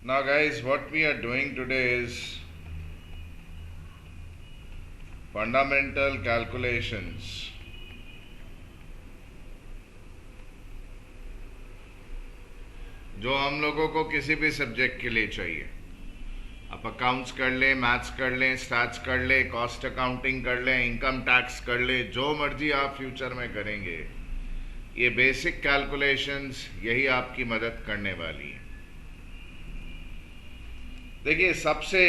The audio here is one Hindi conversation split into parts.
Now, guys, what we are doing today is fundamental calculations. जो हम लोगों को किसी भी सब्जेक्ट के लिए चाहिए। आप अकाउंट्स कर लें, मैथ्स कर लें, स्टैट्स कर लें, कॉस्ट अकाउंटिंग कर लें, इनकम टैक्स कर लें, जो मर्जी आप फ्यूचर में करेंगे, ये बेसिक कैलकुलेशंस यही आपकी मदद करने वाली है। देखिए, सबसे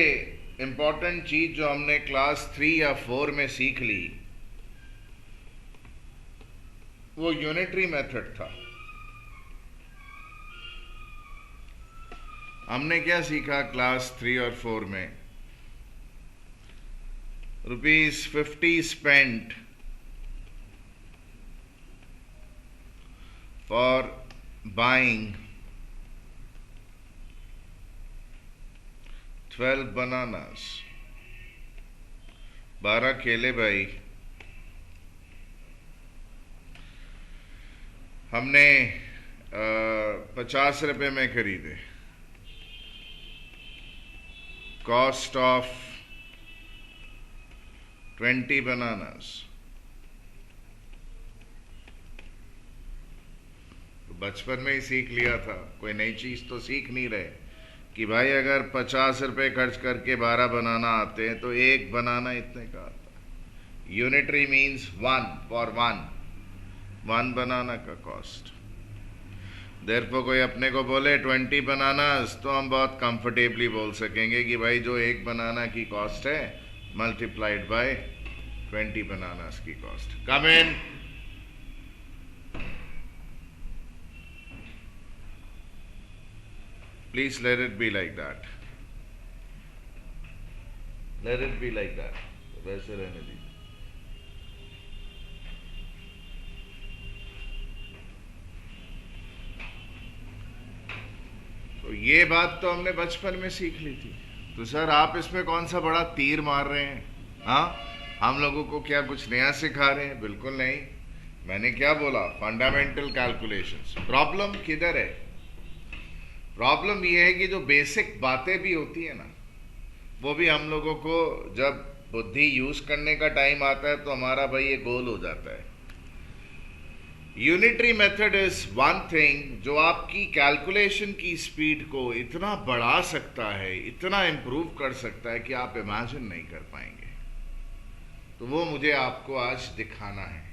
इंपॉर्टेंट चीज जो हमने क्लास 3 या 4 में सीख ली वो यूनिटरी मेथड था। हमने क्या सीखा क्लास 3 और 4 में? ₹50 स्पेंट फॉर बाइंग 12 बनानास। 12 केले भाई हमने 50 रुपए में खरीदे। Cost of 20 bananas. तो बचपन में ही सीख लिया था, कोई नई चीज तो सीख नहीं रहे कि भाई अगर 50 रुपए खर्च करके 12 बनाना आते हैं तो एक बनाना इतने का आता है। यूनिटरी मीन्स 1 फॉर 1 बनाना का कॉस्ट। देयरफॉर कोई अपने को बोले 20 बनानास तो हम बहुत कंफर्टेबली बोल सकेंगे कि भाई जो एक बनाना की कॉस्ट है मल्टीप्लाइड बाय 20 बनानास की cost. Come in. Please let it be like that, let it be like that. वैसे रहने दीजिए। तो ये बात तो हमने बचपन में सीख ली थी। तो सर आप इसमें कौन सा बड़ा तीर मार रहे हैं? हाँ, हम लोगों को क्या कुछ नया सिखा रहे हैं? बिल्कुल नहीं। मैंने क्या बोला? Fundamental calculations. प्रॉब्लम किधर है? प्रॉब्लम ये है कि जो बेसिक बातें भी होती है ना, वो भी हम लोगों को जब बुद्धि यूज करने का टाइम आता है तो हमारा भाई ये गोल हो जाता है। Unitary method is one thing जो आपकी कैलकुलेशन की स्पीड को इतना बढ़ा सकता है, इतना इंप्रूव कर सकता है कि आप इमेजिन नहीं कर पाएंगे। तो वो मुझे आपको आज दिखाना है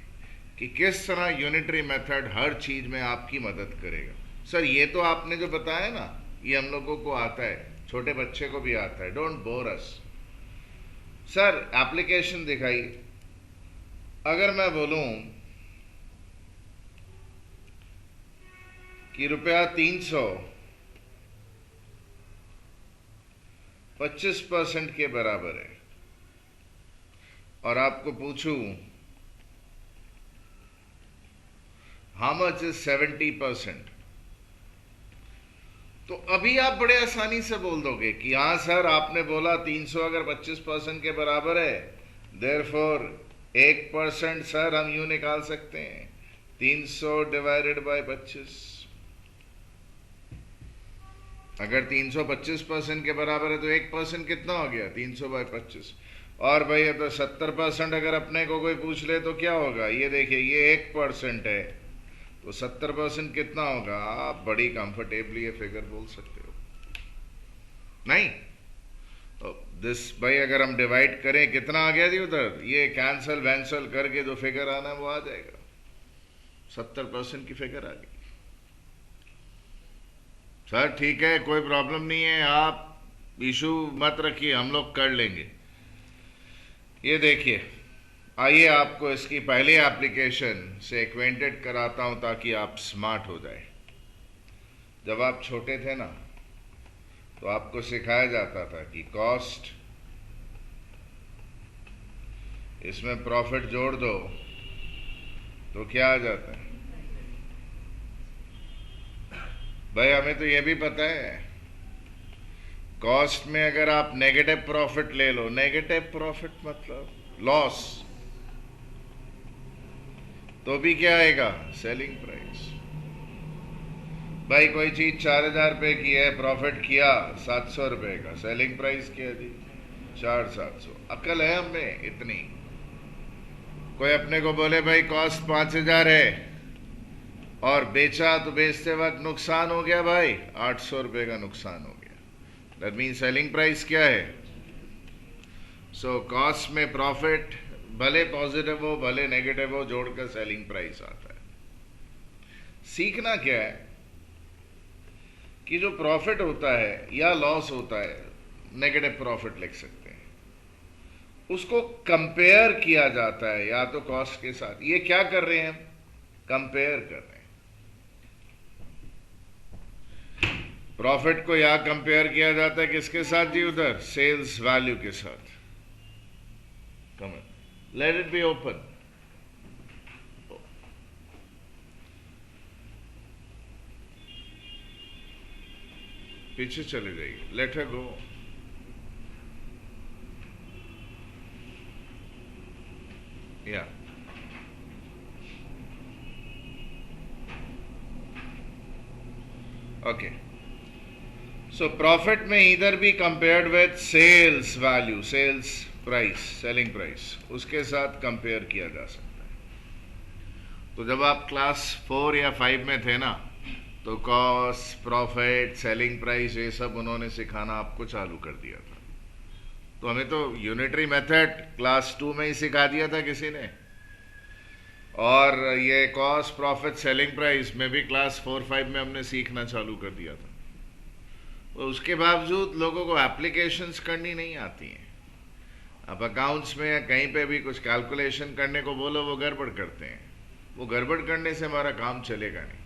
कि किस तरह यूनिटरी मेथड हर चीज में आपकी मदद करेगा। सर ये तो आपने जो बताया ना, ये हम लोगों को आता है, छोटे बच्चे को भी आता है। Don't bore us. Sir application दिखाइए। अगर मैं बोलूं कि ₹300 25% के बराबर है और आपको पूछूं हाउ मच इज 70%, तो अभी आप बड़े आसानी से बोल दोगे कि हाँ सर आपने बोला 300 अगर 25% के बराबर है, देयरफॉर 1% सर हम यूं निकाल सकते हैं 300 डिवाइडेड बाय 25। अगर 300 25% के बराबर है तो 1% कितना हो गया? 300 बाय 25। और भाई तो 70% अगर अपने को कोई पूछ ले तो क्या होगा? ये देखिए ये 1% है, तो 70% कितना होगा? आप बड़ी कंफर्टेबली ये फिगर बोल सकते हो। नहीं तो दिस भाई अगर हम डिवाइड करें कितना आ गया जी उधर? ये कैंसल वैंसल करके जो फिगर आना है वो आ जाएगा। 70% की फिगर आ गई। सर ठीक है, कोई प्रॉब्लम नहीं है, आप इशू मत रखिए, हम लोग कर लेंगे। ये देखिए, आइए आपको इसकी पहली एप्लीकेशन से एक्वेंटेड कराता हूं ताकि आप स्मार्ट हो जाए। जब आप छोटे थे ना तो आपको सिखाया जाता था कि कॉस्ट, इसमें प्रॉफिट जोड़ दो तो क्या आ जाता है? भाई हमें तो यह भी पता है कॉस्ट में अगर आप नेगेटिव प्रॉफिट ले लो, नेगेटिव प्रॉफिट मतलब लॉस, तो भी क्या आएगा? Selling price. भाई कोई चीज 4,000 रुपए की है, प्रॉफिट किया 700 रुपए का, सेलिंग प्राइस क्या जी? 4,700। अकल है हमें इतनी? कोई अपने को बोले भाई कॉस्ट 5,000 है और बेचा तो बेचते वक्त नुकसान हो गया भाई, 800 रुपए का नुकसान हो गया, दैट मीन सेलिंग प्राइस क्या है? सो कॉस्ट में प्रॉफिट भले पॉजिटिव हो भले नेगेटिव हो, जोड़कर सेलिंग प्राइस आता है। सीखना क्या है कि जो प्रॉफिट होता है या लॉस होता है, नेगेटिव प्रॉफिट लिख सकते हैं, उसको कंपेयर किया जाता है या तो कॉस्ट के साथ। ये क्या कर रहे हैं हम? कंपेयर कर रहे हैं। प्रॉफिट को यहां कंपेयर किया जाता है किसके साथ जी? उधर सेल्स वैल्यू के साथ। कम लेट इट बी ओपन। पीछे चले जाइए, लेट her गो। या ओके, सो प्रॉफिट में इधर भी compared with sales value, sales price, selling price, उसके साथ कंपेयर किया जा सकता है। तो जब आप क्लास 4 या 5 में थे ना, तो कॉस्ट, प्रॉफिट, सेलिंग प्राइस, ये सब उन्होंने सिखाना आपको चालू कर दिया था। तो हमें तो यूनिटरी मेथड क्लास 2 में ही सिखा दिया था किसी ने, और ये कॉस्ट, प्रॉफिट, सेलिंग प्राइस में भी क्लास 4-5 में हमने सीखना चालू कर दिया था। तो उसके बावजूद लोगों को एप्लीकेशंस करनी नहीं आती हैं। अब अकाउंट्स में या कहीं पे भी कुछ कैलकुलेशन करने को बोलो, वो गड़बड़ करते हैं। वो गड़बड़ करने से हमारा काम चलेगा नहीं,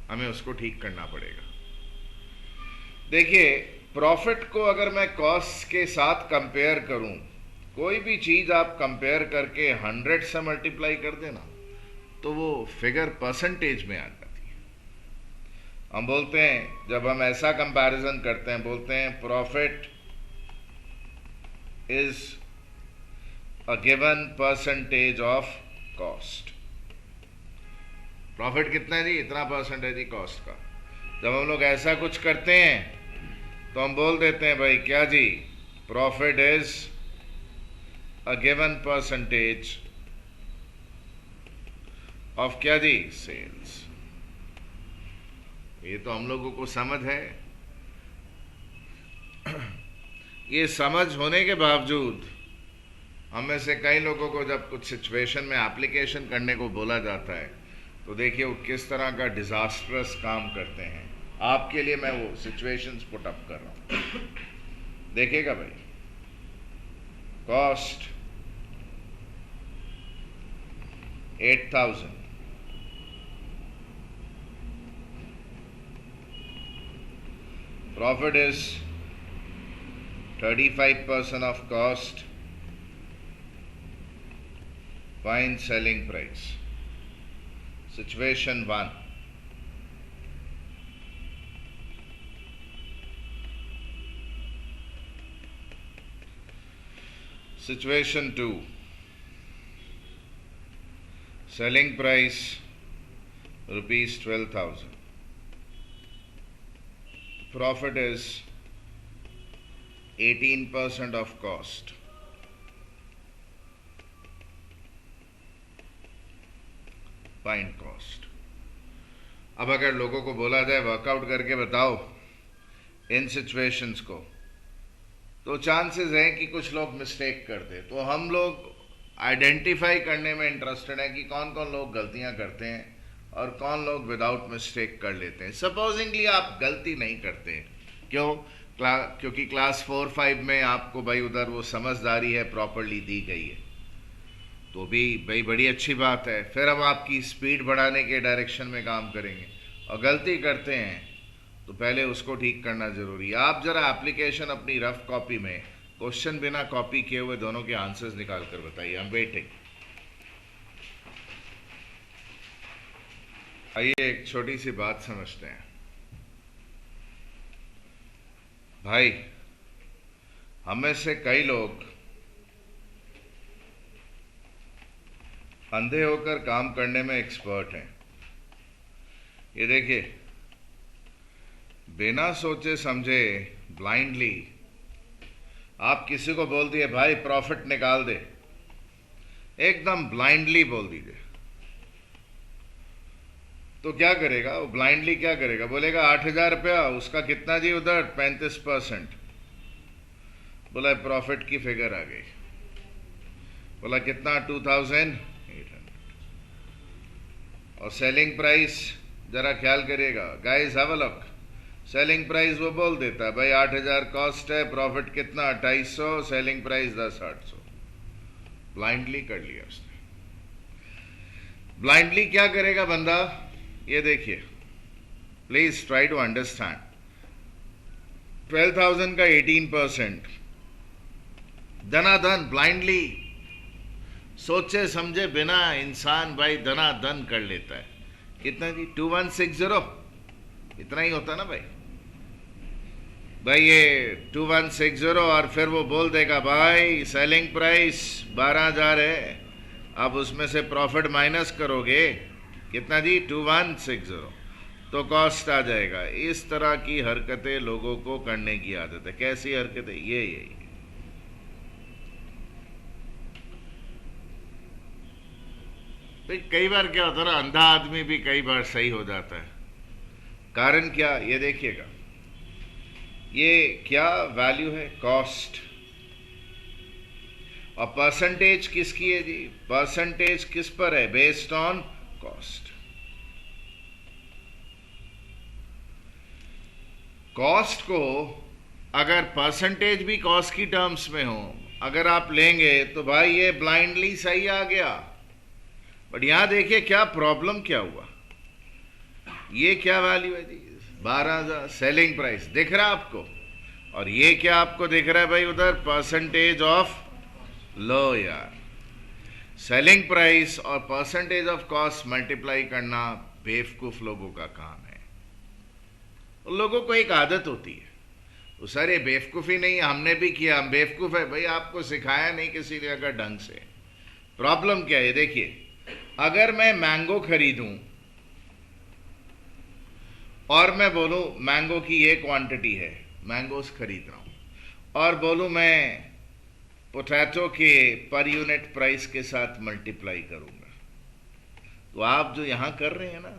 हमें उसको ठीक करना पड़ेगा। देखिए, प्रॉफिट को अगर मैं कॉस्ट के साथ कंपेयर करूं, कोई भी चीज आप कंपेयर करके 100 से मल्टीप्लाई कर देना, तो वो फिगर परसेंटेज में आ जाती है। हम बोलते हैं, जब हम ऐसा कंपैरिजन करते हैं, बोलते हैं profit is a given percentage of cost. Profit कितना है जी? इतना परसेंटेज ही कॉस्ट का। जब हम लोग ऐसा कुछ करते हैं तो हम बोल देते हैं भाई क्या जी, profit is a given percentage of क्या जी? सेल्स। ये तो हम लोगों को समझ है। ये समझ होने के बावजूद हम में से कई लोगों को जब कुछ सिचुएशन में एप्लीकेशन करने को बोला जाता है, तो देखिए वो किस तरह का डिजास्टरस काम करते हैं। आपके लिए मैं वो सिचुएशंस पुट अप कर रहा हूं, देखिएगा भाई। Cost 8,000, profit is 35% of cost, find selling price. Situation 1, situation 2, selling price rupees 12,000, profit is 18% of cost, find cost. अब अगर लोगों को बोला जाए वर्कआउट करके बताओ इन सिचुएशंस को, तो चांसेस हैं कि कुछ लोग मिस्टेक कर दे। तो हम लोग आइडेंटिफाई करने में इंटरेस्टेड हैं कि कौन कौन लोग गलतियां करते हैं और कौन लोग विदाउट मिस्टेक कर लेते हैं। सपोजिंगली आप गलती नहीं करते, क्यों? क्योंकि क्लास 4-5 में आपको भाई उधर वो समझदारी है प्रॉपरली दी गई है, तो भी भाई बड़ी अच्छी बात है। फिर हम आपकी स्पीड बढ़ाने के डायरेक्शन में काम करेंगे। और गलती करते हैं तो पहले उसको ठीक करना जरूरी है। आप जरा एप्लीकेशन अपनी रफ कॉपी में क्वेश्चन बिना कॉपी किए हुए दोनों के आंसर्स निकाल कर बताइए। हम वेटिंग। आइए एक छोटी सी बात समझते हैं भाई। हमें से कई लोग अंधे होकर काम करने में एक्सपर्ट हैं। ये देखिए, बिना सोचे समझे ब्लाइंडली आप किसी को बोल दिए भाई प्रॉफिट निकाल दे, एकदम ब्लाइंडली बोल दीजिए, तो क्या करेगा वो? ब्लाइंडली क्या करेगा? बोलेगा 8,000 रुपया, उसका कितना जी उधर? 35%। बोला प्रॉफिट की फिगर आ गई। बोला कितना? 2,800। और सेलिंग प्राइस जरा ख्याल करिएगा guys, have a look. Selling price वो बोल देता है भाई 8,000 कॉस्ट है, प्रॉफिट कितना? 2,250, सेलिंग प्राइस 10,800। ब्लाइंडली कर लिया उसने। ब्लाइंडली क्या करेगा बंदा? ये देखिए, प्लीज ट्राई टू अंडरस्टैंड। 12,000 का 18%, धनाधन ब्लाइंडली सोचे समझे बिना इंसान भाई धनाधन कर लेता है। कितना जी? 2160, इतना ही होता ना भाई। ये 2160 और फिर वो बोल देगा भाई सेलिंग प्राइस 12,000 है, अब उसमें से प्रॉफिट माइनस करोगे कितना जी? 2160, तो कॉस्ट आ जाएगा। इस तरह की हरकतें लोगों को करने की आदत है। कैसी हरकतें? यही भाई कई बार क्या होता है ना, अंधा आदमी भी कई बार सही हो जाता है। कारण क्या? ये देखिएगा, ये क्या वैल्यू है? कॉस्ट। और परसेंटेज किसकी है जी? परसेंटेज किस पर है? Based on cost. कॉस्ट को अगर परसेंटेज भी कॉस्ट की टर्म्स में हो अगर आप लेंगे तो भाई ये ब्लाइंडली सही आ गया। बट यहां देखिए क्या प्रॉब्लम क्या हुआ। ये क्या वैल्यू है जी? 12,000 सेलिंग प्राइस दिख रहा है आपको, और ये क्या आपको दिख रहा है भाई उधर? परसेंटेज ऑफ लो यार, सेलिंग प्राइस और परसेंटेज ऑफ कॉस्ट मल्टीप्लाई करना बेवकूफ लोगों का काम है। उन लोगों को एक आदत होती है, वो सर ये बेवकूफ़ी नहीं है, हमने भी किया, हम बेवकूफ़ है। भाई आपको सिखाया नहीं किसी ने अगर ढंग से। प्रॉब्लम क्या है? देखिए, अगर मैं मैंगो खरीदूं और मैं बोलूं मैंगो की ये क्वांटिटी है, मैंगोस खरीद रहा हूं, और बोलूं मैं पोटैटो के पर यूनिट प्राइस के साथ मल्टीप्लाई करूंगा, तो आप जो यहां कर रहे हैं ना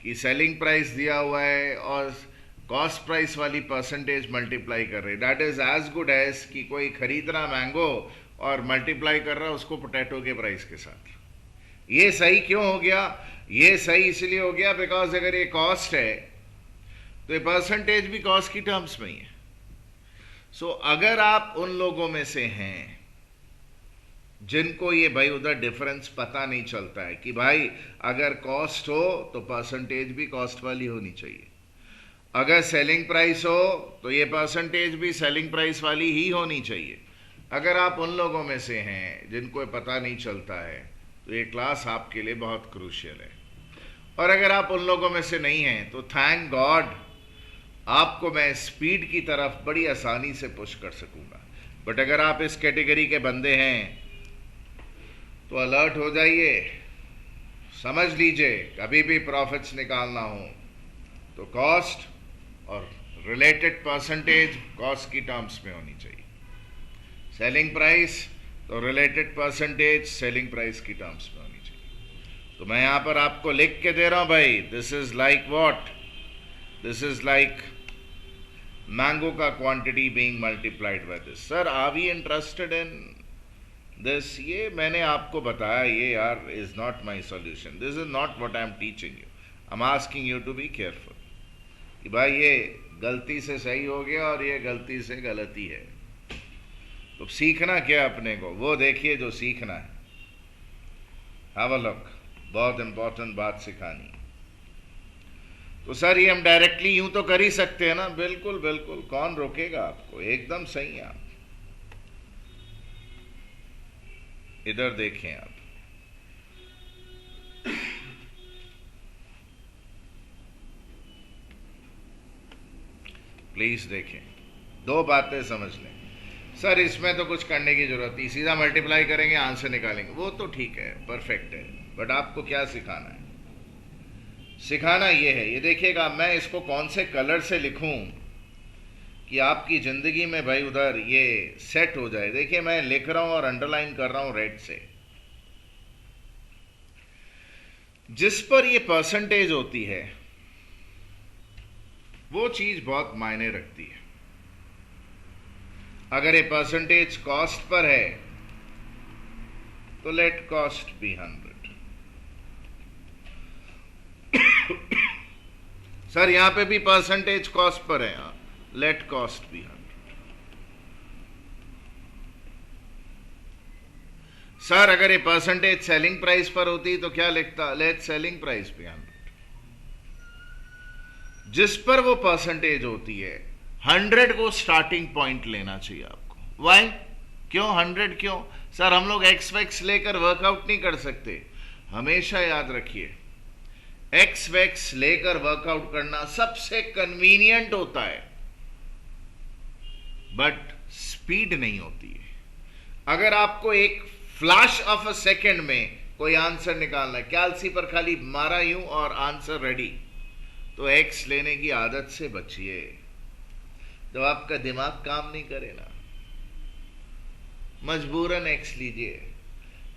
कि सेलिंग प्राइस दिया हुआ है और कॉस्ट प्राइस वाली परसेंटेज मल्टीप्लाई कर रहे हैं, that is as good as कि कोई खरीद रहा मैंगो और मल्टीप्लाई कर रहा उसको पोटैटो के प्राइस के साथ। ये सही क्यों हो गया? ये सही इसलिए हो गया बिकॉज अगर ये कॉस्ट है तो ये परसेंटेज भी कॉस्ट की टर्म्स में ही है। सो अगर आप उन लोगों में से हैं जिनको ये भाई उधर डिफरेंस पता नहीं चलता है कि भाई अगर कॉस्ट हो तो परसेंटेज भी कॉस्ट वाली होनी चाहिए, अगर सेलिंग प्राइस हो तो ये परसेंटेज भी सेलिंग प्राइस वाली ही होनी चाहिए, अगर आप उन लोगों में से हैं जिनको पता नहीं चलता है तो ये क्लास आपके लिए बहुत क्रूशियल है। और अगर आप उन लोगों में से नहीं हैं तो थैंक गॉड आपको मैं स्पीड की तरफ बड़ी आसानी से पुश कर सकूंगा। बट अगर आप इस कैटेगरी के बंदे हैं तो अलर्ट हो जाइए, समझ लीजिए कभी भी प्रॉफिट्स निकालना हो तो कॉस्ट और रिलेटेड परसेंटेज कॉस्ट की टर्म्स में होनी चाहिए, सेलिंग प्राइस तो रिलेटेड परसेंटेज सेलिंग प्राइस की टर्म्स में होनी चाहिए। तो मैं यहां पर आपको लिख के दे रहा हूं भाई, this is like what? This is like mango का quantity being multiplied by this. Sir are we interested in this? ये मैंने आपको बताया, ये यार is not my solution, this is not what I am teaching you, I am asking you to be careful कि भाई ये गलती से सही हो गया और ये गलती से गलती है। तो सीखना क्या अपने को, वो देखिए जो सीखना है। हैव अ लुक, बहुत इंपॉर्टेंट बात सिखानी। तो सर ये हम डायरेक्टली यूं तो कर ही सकते हैं ना? बिल्कुल बिल्कुल, कौन रोकेगा आपको, एकदम सही है आप। इधर देखें आप, प्लीज देखें, दो बातें समझ लें। सर इसमें तो कुछ करने की जरूरत नहीं, सीधा मल्टीप्लाई करेंगे आंसर निकालेंगे, वो तो ठीक है, परफेक्ट है। बट आपको क्या सिखाना है? सिखाना ये है। ये देखिएगा, मैं इसको कौन से कलर से लिखूं कि आपकी जिंदगी में भाई उधर ये सेट हो जाए। देखिए मैं लिख रहा हूं और अंडरलाइन कर रहा हूं रेड से। जिस पर ये परसेंटेज होती है वो चीज बहुत मायने रखती है। अगर ये परसेंटेज कॉस्ट पर है तो लेट कॉस्ट बी 100। सर यहां पे भी परसेंटेज कॉस्ट पर है, लेट कॉस्ट बी 100। सर अगर ये परसेंटेज सेलिंग प्राइस पर होती तो क्या लिखता, लेट सेलिंग प्राइस बी 100। जिस पर वो परसेंटेज होती है 100 को स्टार्टिंग पॉइंट लेना चाहिए आपको। वाई, क्यों 100 क्यों? सर हम लोग एक्स वैक्स लेकर वर्कआउट नहीं कर सकते। हमेशा याद रखिए, एक्स वैक्स लेकर वर्कआउट करना सबसे कन्वीनियंट होता है, बट स्पीड नहीं होती है। अगर आपको एक फ्लैश ऑफ अ सेकेंड में कोई आंसर निकालना है, कैलसी पर खाली मारा यूं और आंसर रेडी, तो एक्स लेने की आदत से बचिए। जब आपका दिमाग काम नहीं करे ना, मजबूरन एक्स लीजिए,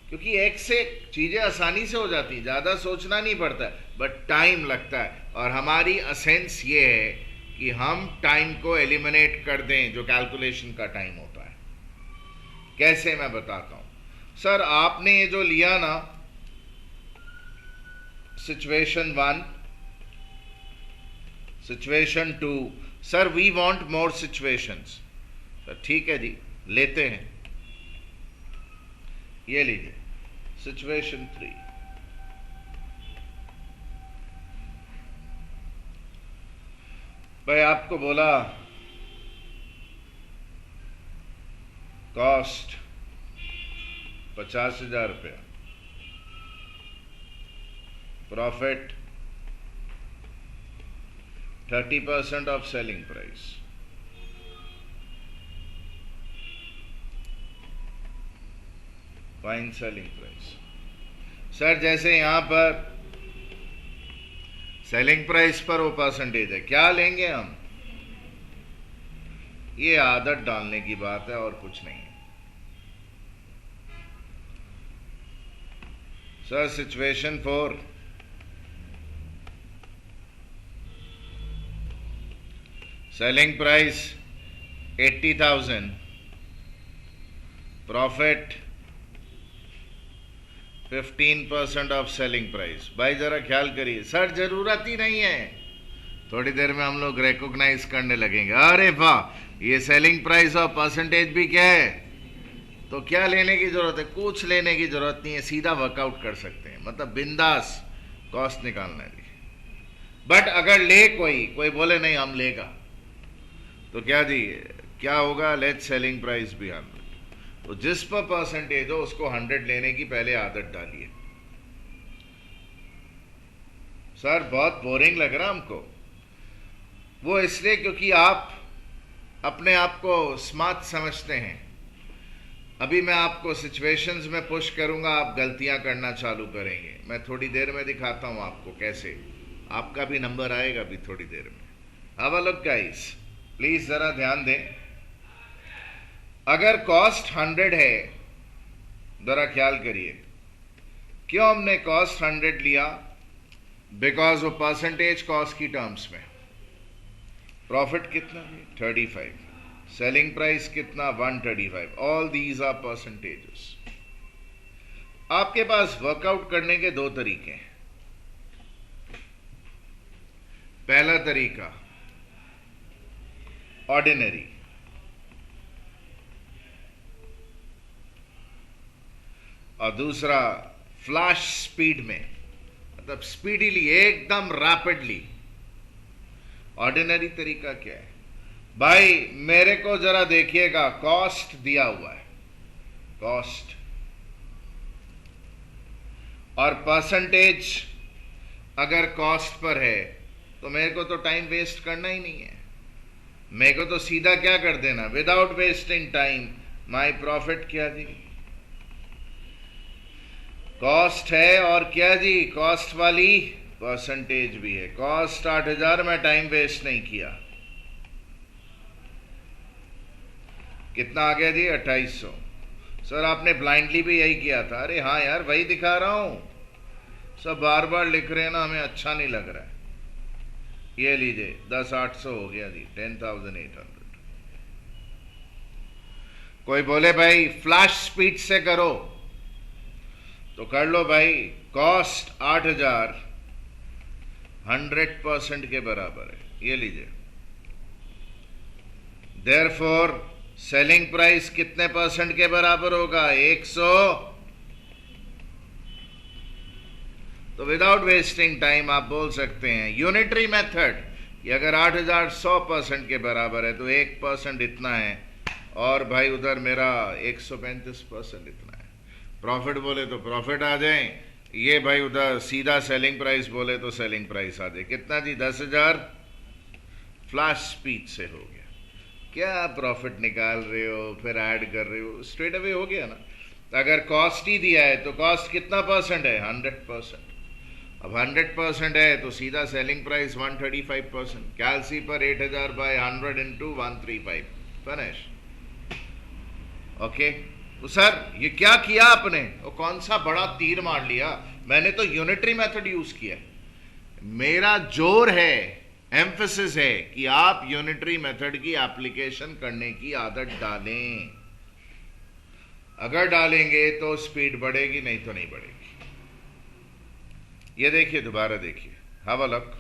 क्योंकि एक्स से चीजें आसानी से हो जाती, ज्यादा सोचना नहीं पड़ता, बट टाइम लगता है। और हमारी असेंस ये है कि हम टाइम को एलिमिनेट कर दें जो कैलकुलेशन का टाइम होता है। कैसे, मैं बताता हूं। सर आपने ये जो लिया ना, situation 1, situation 2, sir we want more situations. Sir ठीक है जी, लेते हैं। ये लीजिए सिचुएशन 3। भाई आपको बोला कॉस्ट 50,000 रुपया, profit 30% of selling price. Fine selling price. Sir जैसे यहां पर सेलिंग प्राइस पर वो परसेंटेज है, क्या लेंगे हम? ये आदत डालने की बात है और कुछ नहीं है। Sir situation 4, selling price 80,000, profit 15% of selling price. भाई जरा ख्याल करिए। सर जरूरत ही नहीं है, थोड़ी देर में हम लोग रिकॉग्नाइज करने लगेंगे, अरे वाह ये सेलिंग प्राइस और परसेंटेज भी क्या है, तो क्या लेने की जरूरत है? कुछ लेने की जरूरत नहीं है, सीधा वर्कआउट कर सकते हैं, मतलब बिंदास कॉस्ट निकालना है। बट अगर ले कोई बोले नहीं हम लेगा, तो क्या जी, क्या होगा? लेट सेलिंग प्राइस भी 100। तो जिस पर परसेंटेज हो उसको 100 लेने की पहले आदत डालिए। सर बहुत बोरिंग लग रहा हमको। वो इसलिए क्योंकि आप अपने आप को स्मार्ट समझते हैं। अभी मैं आपको सिचुएशंस में पुश करूंगा, आप गलतियां करना चालू करेंगे। मैं थोड़ी देर में दिखाता हूं आपको कैसे, आपका भी नंबर आएगा अभी थोड़ी देर में। Have a look guys, please जरा ध्यान दें। अगर कॉस्ट 100 है, जरा ख्याल करिए, क्यों हमने कॉस्ट 100 लिया? बिकॉज वो परसेंटेज कॉस्ट की टर्म्स में। प्रॉफिट कितना है? 35, सेलिंग प्राइस कितना? 135। All these are percentages. आपके पास वर्कआउट करने के दो तरीके हैं। पहला तरीका ऑर्डिनरी, और दूसरा फ्लैश स्पीड में, मतलब स्पीडीली, एकदम रैपिडली। ऑर्डिनरी तरीका क्या है? भाई मेरे को जरा देखिएगा, कॉस्ट दिया हुआ है, कॉस्ट और परसेंटेज अगर कॉस्ट पर है तो मेरे को तो टाइम वेस्ट करना ही नहीं है। मेरे को तो सीधा क्या कर देना, without wasting time, my profit क्या जी, कॉस्ट है और क्या जी, कॉस्ट वाली परसेंटेज भी है। कॉस्ट 8,000, मैं टाइम वेस्ट नहीं किया। कितना आ गया जी? 2800। सर आपने ब्लाइंडली भी यही किया था। अरे हाँ यार, वही दिखा रहा हूं। सब बार बार लिख रहे हैं ना, हमें अच्छा नहीं लग रहा है। ये लीजिए 10,800 हो गया जी, 10,800। कोई बोले भाई फ्लैश स्पीड से करो तो कर लो भाई। कॉस्ट 8,000 100% के बराबर है। ये लीजिए। देयरफॉर सेलिंग प्राइस कितने परसेंट के बराबर होगा? 100। तो विदाउट वेस्टिंग टाइम आप बोल सकते हैं यूनिटरी मेथड कि अगर 8,000 100% के बराबर है तो 1% इतना है, और भाई उधर मेरा 135% इतना है। प्रॉफिट बोले तो प्रॉफिट आ जाए, ये भाई उधर सीधा सेलिंग प्राइस बोले तो सेलिंग प्राइस आ जाए। कितना जी? 10,000 फ्लैश स्पीड से हो गया। क्या प्रॉफिट निकाल रहे हो फिर ऐड कर रहे हो? स्ट्रेट अवे हो गया ना। अगर कॉस्ट ही दिया है तो कॉस्ट कितना परसेंट है? 100%। अब 100% है तो सीधा सेलिंग प्राइस 135%। कैलसी पर 8,000 बाय 100 इंटू 135 फिनिश। ओके। तो सर ये क्या किया आपने? वो कौन सा बड़ा तीर मार लिया? मैंने तो यूनिटरी मेथड यूज किया। मेरा जोर है, एम्फेसिस है कि आप यूनिटरी मेथड की एप्लीकेशन करने की आदत डालें। अगर डालेंगे तो स्पीड बढ़ेगी, नहीं तो नहीं बढ़ेगी। ये देखिए, दोबारा देखिए, हैव अ लुक।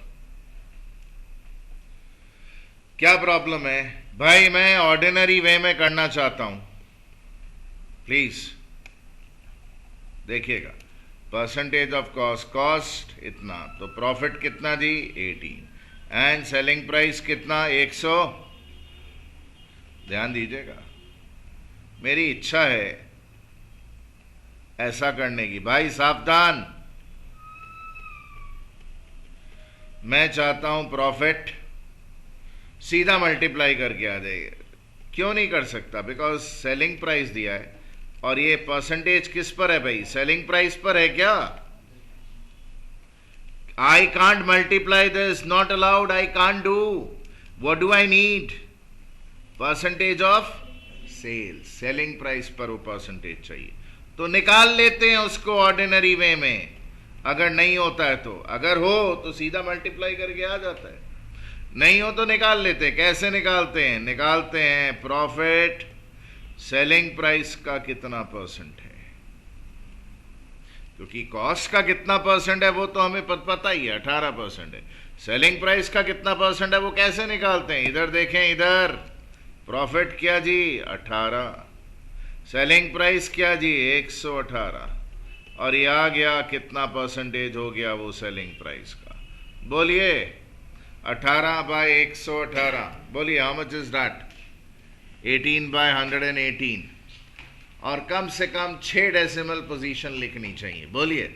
क्या प्रॉब्लम है भाई? मैं ऑर्डिनरी वे में करना चाहता हूं, प्लीज देखिएगा। परसेंटेज ऑफ कॉस्ट, कॉस्ट इतना, तो प्रॉफिट कितना जी? 18। एंड सेलिंग प्राइस कितना? 100। ध्यान दीजिएगा, मेरी इच्छा है ऐसा करने की। भाई सावधान, मैं चाहता हूं प्रॉफिट सीधा मल्टीप्लाई करके आ जाएगा। क्यों नहीं कर सकता? बिकॉज सेलिंग प्राइस दिया है, और ये परसेंटेज किस पर है भाई? सेलिंग प्राइस पर है क्या? I can't multiply this, not allowed, I can't do. What do I need? Percentage of sale. Selling price पर वो परसेंटेज चाहिए, तो निकाल लेते हैं उसको ऑर्डिनरी वे में। अगर नहीं होता है तो, अगर हो तो सीधा मल्टीप्लाई करके आ जाता है, नहीं हो तो निकाल लेते हैं। कैसे निकालते हैं? निकालते हैं प्रॉफिट सेलिंग प्राइस का कितना परसेंट है, क्योंकि कॉस्ट का कितना परसेंट है वो तो हमें पता ही है, 18% है। सेलिंग प्राइस का कितना परसेंट है वो कैसे निकालते हैं? इधर देखें, इधर प्रॉफिट क्या जी? 18। सेलिंग प्राइस क्या जी? 118। और ये आ गया कितना परसेंटेज हो गया वो सेलिंग प्राइस का? बोलिए। 18 बाय 118। बोलिए, how much is that? 18 by 118। और कम से कम 6 डेसिमल पोजीशन लिखनी चाहिए। बोलिए।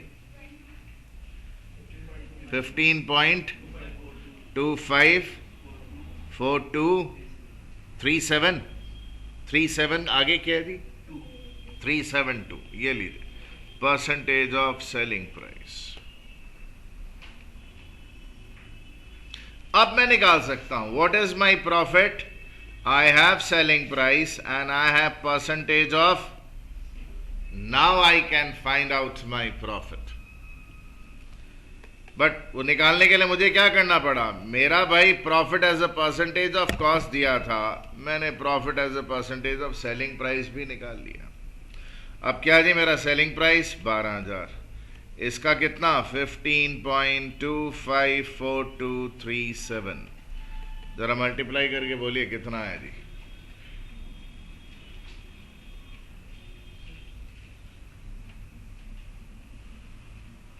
15.254237। 37 आगे क्या है जी? 372। ये लीजिए, परसेंटेज ऑफ सेलिंग प्राइस। अब मैं निकाल सकता हूं what is my profit. I have selling price and I have percentage of. Now I can find out my profit. But वो निकालने के लिए मुझे क्या करना पड़ा? मेरा भाई profit as a percentage of cost दिया था, मैंने profit as a percentage of selling price भी निकाल लिया। अब क्या जी? मेरा सेलिंग प्राइस 12,000, इसका कितना? 15.254237। जरा मल्टीप्लाई करके बोलिए कितना है जी?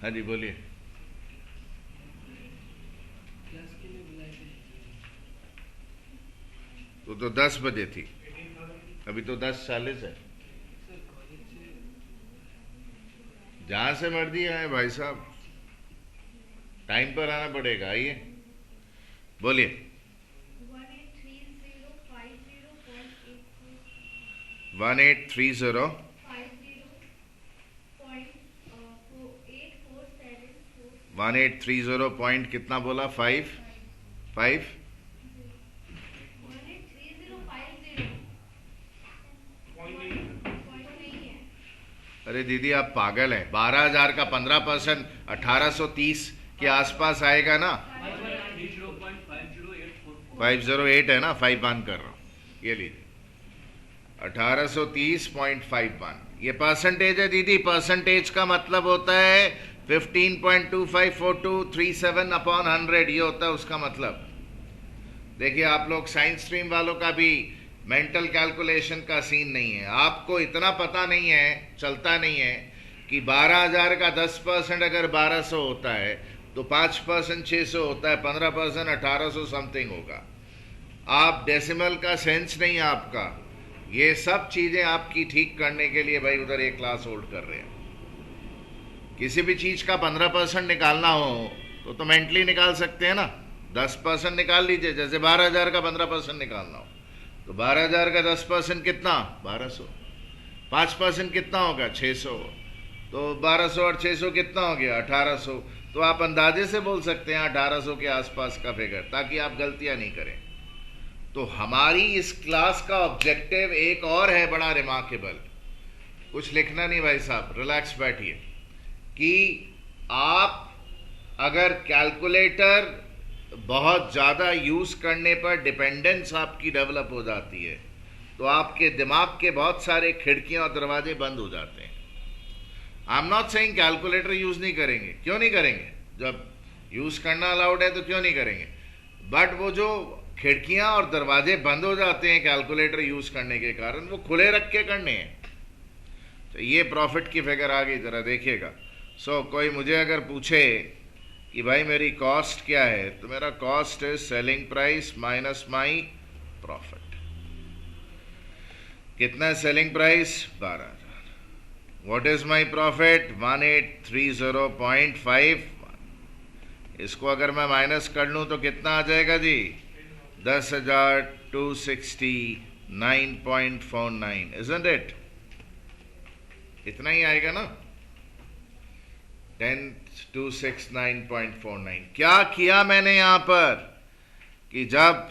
हाँ जी बोलिए। तो 10 बजे थी, अभी तो 10:40 है। जहां से मर्जी आए भाई साहब, टाइम पर आना पड़ेगा। आइए बोलिए। 1830 1830 पॉइंट कितना बोला? 5 5 अरे दीदी आप पागल हैं। 12,000 का 15% 1830 के आसपास आएगा ना। 508 है ना, 51 कर रहा हूँ, ये लीजिए 1830.51 ये परसेंटेज है दीदी। परसेंटेज का मतलब होता है 15.254237 अपॉन 100, ये होता है उसका मतलब। देखिए आप लोग साइंस स्ट्रीम वालों का भी मेंटल कैलकुलेशन का सीन नहीं है। आपको इतना पता नहीं है, चलता नहीं है कि 12,000 का 10% अगर 1200 होता है तो 5% 600 होता है, 15% 1800 समथिंग होगा। आप डेसिमल का सेंस नहीं है आपका। ये सब चीजें आपकी ठीक करने के लिए भाई उधर एक क्लास होल्ड कर रहे हैं। किसी भी चीज का 15% निकालना हो तो मेंटली निकाल सकते हैं ना। 10% निकाल लीजिए, जैसे 12,000 का 15% निकालना हो तो 12,000 का 10% कितना? 1200। 5% कितना होगा? 600। तो 1200 और 600 कितना हो गया? 1800। तो आप अंदाजे से बोल सकते हैं 1800 के आसपास का फिगर, ताकि आप गलतियां नहीं करें। तो हमारी इस क्लास का ऑब्जेक्टिव एक और है बड़ा रिमार्केबल। कुछ लिखना नहीं भाई साहब, रिलैक्स बैठिए। कि आप अगर कैलकुलेटर बहुत ज़्यादा यूज़ करने पर डिपेंडेंस आपकी डेवलप हो जाती है तो आपके दिमाग के बहुत सारे खिड़कियां और दरवाजे बंद हो जाते हैं। I am not saying calculator use नहीं करेंगे, क्यों नहीं करेंगे? जब यूज़ करना अलाउड है तो क्यों नहीं करेंगे? बट वो जो खिड़कियां और दरवाजे बंद हो जाते हैं कैलकुलेटर यूज़ करने के कारण, वो खुले रख के करने हैं। तो ये प्रॉफिट की फिगर आ गई, ज़रा देखिएगा। सो कोई मुझे अगर पूछे कि भाई मेरी कॉस्ट क्या है, तो मेरा cost is selling price minus my profit. कितना है selling price? 12,000। What is my profit? 1830.51। इसको अगर मैं माइनस कर लूं तो कितना आ जाएगा जी? 10,269.49, इजंट इट? इतना ही आएगा ना, 10,269.49। क्या किया मैंने यहां पर कि जब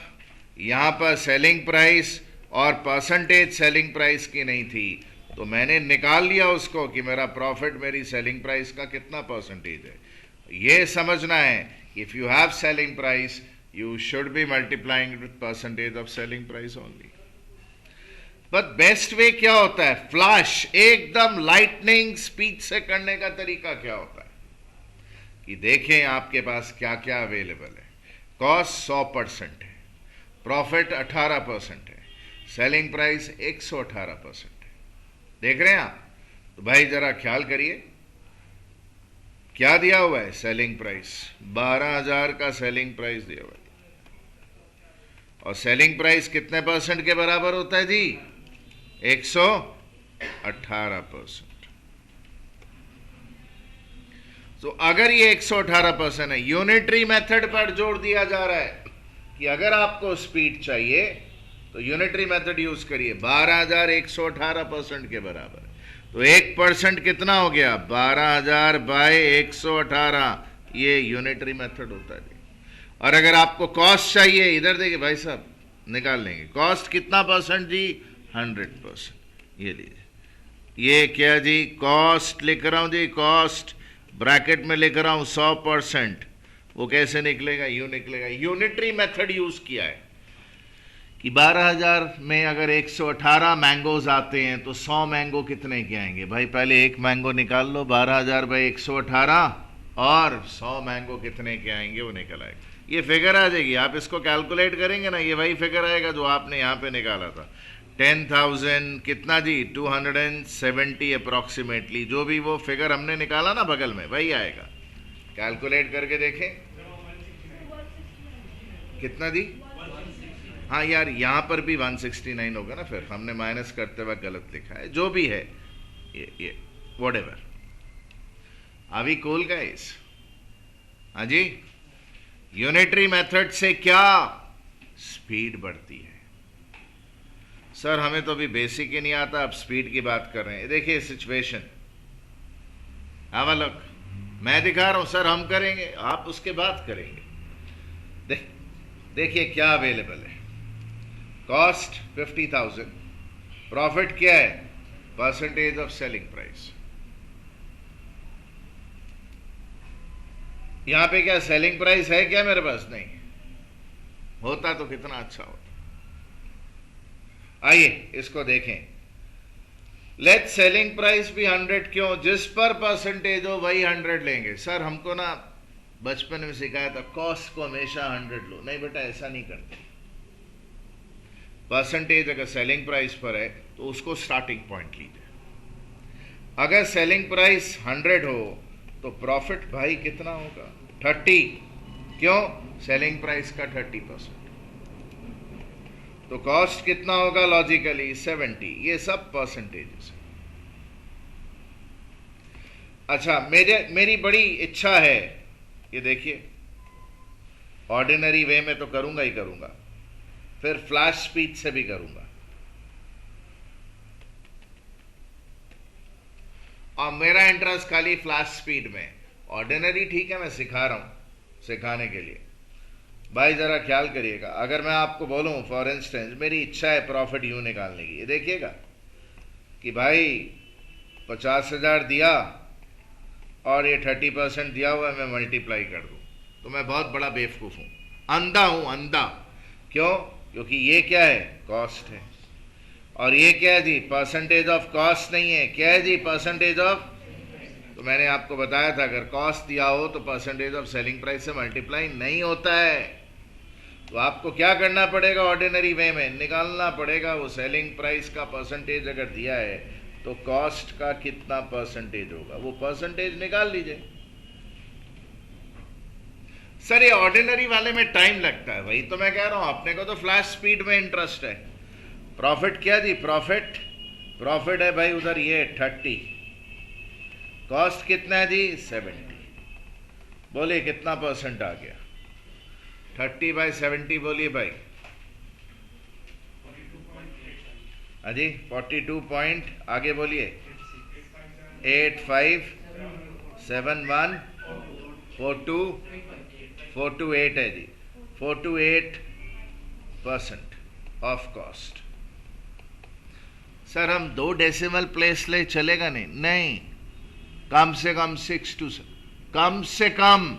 यहां पर सेलिंग प्राइस और परसेंटेज सेलिंग प्राइस की नहीं थी तो मैंने निकाल लिया उसको कि मेरा प्रॉफिट मेरी सेलिंग प्राइस का कितना परसेंटेज है। ये समझना है, if you have selling price you should be multiplying with percentage of selling price only. But best way क्या होता है? फ्लैश, एकदम लाइटनिंग स्पीड से करने का तरीका क्या होता है कि देखें आपके पास क्या क्या अवेलेबल है। कॉस्ट 100% है, प्रॉफिट 18% है, सेलिंग प्राइस 118% है। देख रहे हैं आप? तो भाई जरा ख्याल करिए क्या दिया हुआ है? सेलिंग प्राइस 12,000 का सेलिंग प्राइस दिया हुआ है। और सेलिंग प्राइस कितने परसेंट के बराबर होता है जी? 118%। तो अगर ये 118% है, यूनिटरी मेथड पर जोर दिया जा रहा है कि अगर आपको स्पीड चाहिए तो यूनिटरी मेथड यूज करिए। 12,000 118% के बराबर, तो 1% कितना हो गया? 12,000 बाय 118, ये यूनिटरी मेथड होता है। और अगर आपको कॉस्ट चाहिए, इधर देखिए भाई साहब, निकाल लेंगे कॉस्ट कितना परसेंट जी? 100%। ये लीजिए, ये क्या जी? कॉस्ट लिख रहा हूं जी, कॉस्ट ब्रैकेट में लिख रहा हूं 100%। वो कैसे निकलेगा? यूं निकलेगा। यूनिटरी मेथड यूज किया है कि 12,000 में अगर 118 मैंगोज आते हैं तो 100 मैंगो कितने के आएंगे? भाई पहले एक मैंगो निकाल लो, 12,000 बाई 118, और 100 मैंगो कितने के आएंगे वो निकल आएगा। ये फिगर आ जाएगी, आप इसको कैलकुलेट करेंगे ना, ये वही फिगर आएगा जो आपने यहाँ पे निकाला था। 10,000 कितना जी? 270 अप्रॉक्सीमेटली, जो भी वो फिगर हमने निकाला ना बगल में, वही आएगा। कैलकुलेट करके देखें कितना जी? हाँ यार, यहाँ पर भी 169 होगा ना, फिर हमने माइनस करते वक्त गलत लिखा है। जो भी है ये व्हाटएवर। अभी कूल गाइस? हाँ जी, यूनिटरी मेथड से क्या स्पीड बढ़ती है? सर हमें तो अभी बेसिक ही नहीं आता, अब स्पीड की बात कर रहे हैं। देखिए सिचुएशन, हैव अ लुक। मैं दिखा रहा हूं सर, हम करेंगे, आप उसके बाद करेंगे। देखिए क्या अवेलेबल है। कॉस्ट 50,000, प्रॉफिट क्या है, परसेंटेज ऑफ सेलिंग प्राइस। यहां पे क्या सेलिंग प्राइस है क्या मेरे पास? नहीं। होता तो कितना अच्छा होता। आइए इसको देखें। लेट सेलिंग प्राइस भी 100, क्यों? जिस पर परसेंटेज हो वही 100 लेंगे। सर हमको ना बचपन में सिखाया था कॉस्ट को हमेशा 100 लो। नहीं बेटा, ऐसा नहीं करते। परसेंटेज अगर सेलिंग प्राइस पर है तो उसको स्टार्टिंग पॉइंट लीजिए। अगर सेलिंग प्राइस 100 हो तो प्रॉफिट भाई कितना होगा? 30। क्यों? सेलिंग प्राइस का 30%। तो कॉस्ट कितना होगा लॉजिकली? 70। ये सब परसेंटेजेस। अच्छा, मेरी बड़ी इच्छा है, ये देखिए, ऑर्डिनरी वे में तो करूंगा ही करूंगा, फिर फ्लैश स्पीड से भी करूंगा। और मेरा इंटरेस्ट खाली फ्लैश स्पीड में। ऑर्डिनरी ठीक है, मैं सिखा रहा हूं सिखाने के लिए। भाई जरा ख्याल करिएगा, अगर मैं आपको बोलूं फॉर इंस्टेंस मेरी इच्छा है प्रॉफिट यूं निकालने की, ये देखिएगा कि भाई 50,000 दिया और ये 30% दिया हुआ है, मैं मल्टीप्लाई कर दूं, तो मैं बहुत बड़ा बेवकूफ हूं, अंधा हूं, अंधा। क्यों? क्योंकि ये क्या है? कॉस्ट है। और ये क्या है जी? परसेंटेज ऑफ कॉस्ट नहीं है। क्या है जी? Percentage of. तो मैंने आपको बताया था अगर कॉस्ट दिया हो तो परसेंटेज ऑफ सेलिंग प्राइस से मल्टीप्लाई नहीं होता है। तो आपको क्या करना पड़ेगा? ऑर्डिनरी वे में निकालना पड़ेगा वो सेलिंग प्राइस का परसेंटेज अगर दिया है तो कॉस्ट का कितना परसेंटेज होगा, वो परसेंटेज निकाल लीजिए। सर ये ऑर्डिनरी वाले में टाइम लगता है, वही तो मैं कह रहा हूं, अपने को तो फ्लैश स्पीड में इंटरेस्ट है। प्रॉफिट क्या जी? प्रॉफिट है भाई उधर ये 30। कॉस्ट कितना है जी? 70। बोलिए कितना परसेंट आ गया? 30/70 बोलिए भाई। अजी 42 पॉइंट, आगे बोलिए। 857142 है जी। 48% ऑफ कॉस्ट। सर हम 2 डेसिमल प्लेस ले चलेगा? नहीं, कम से कम 6 to कम से कम।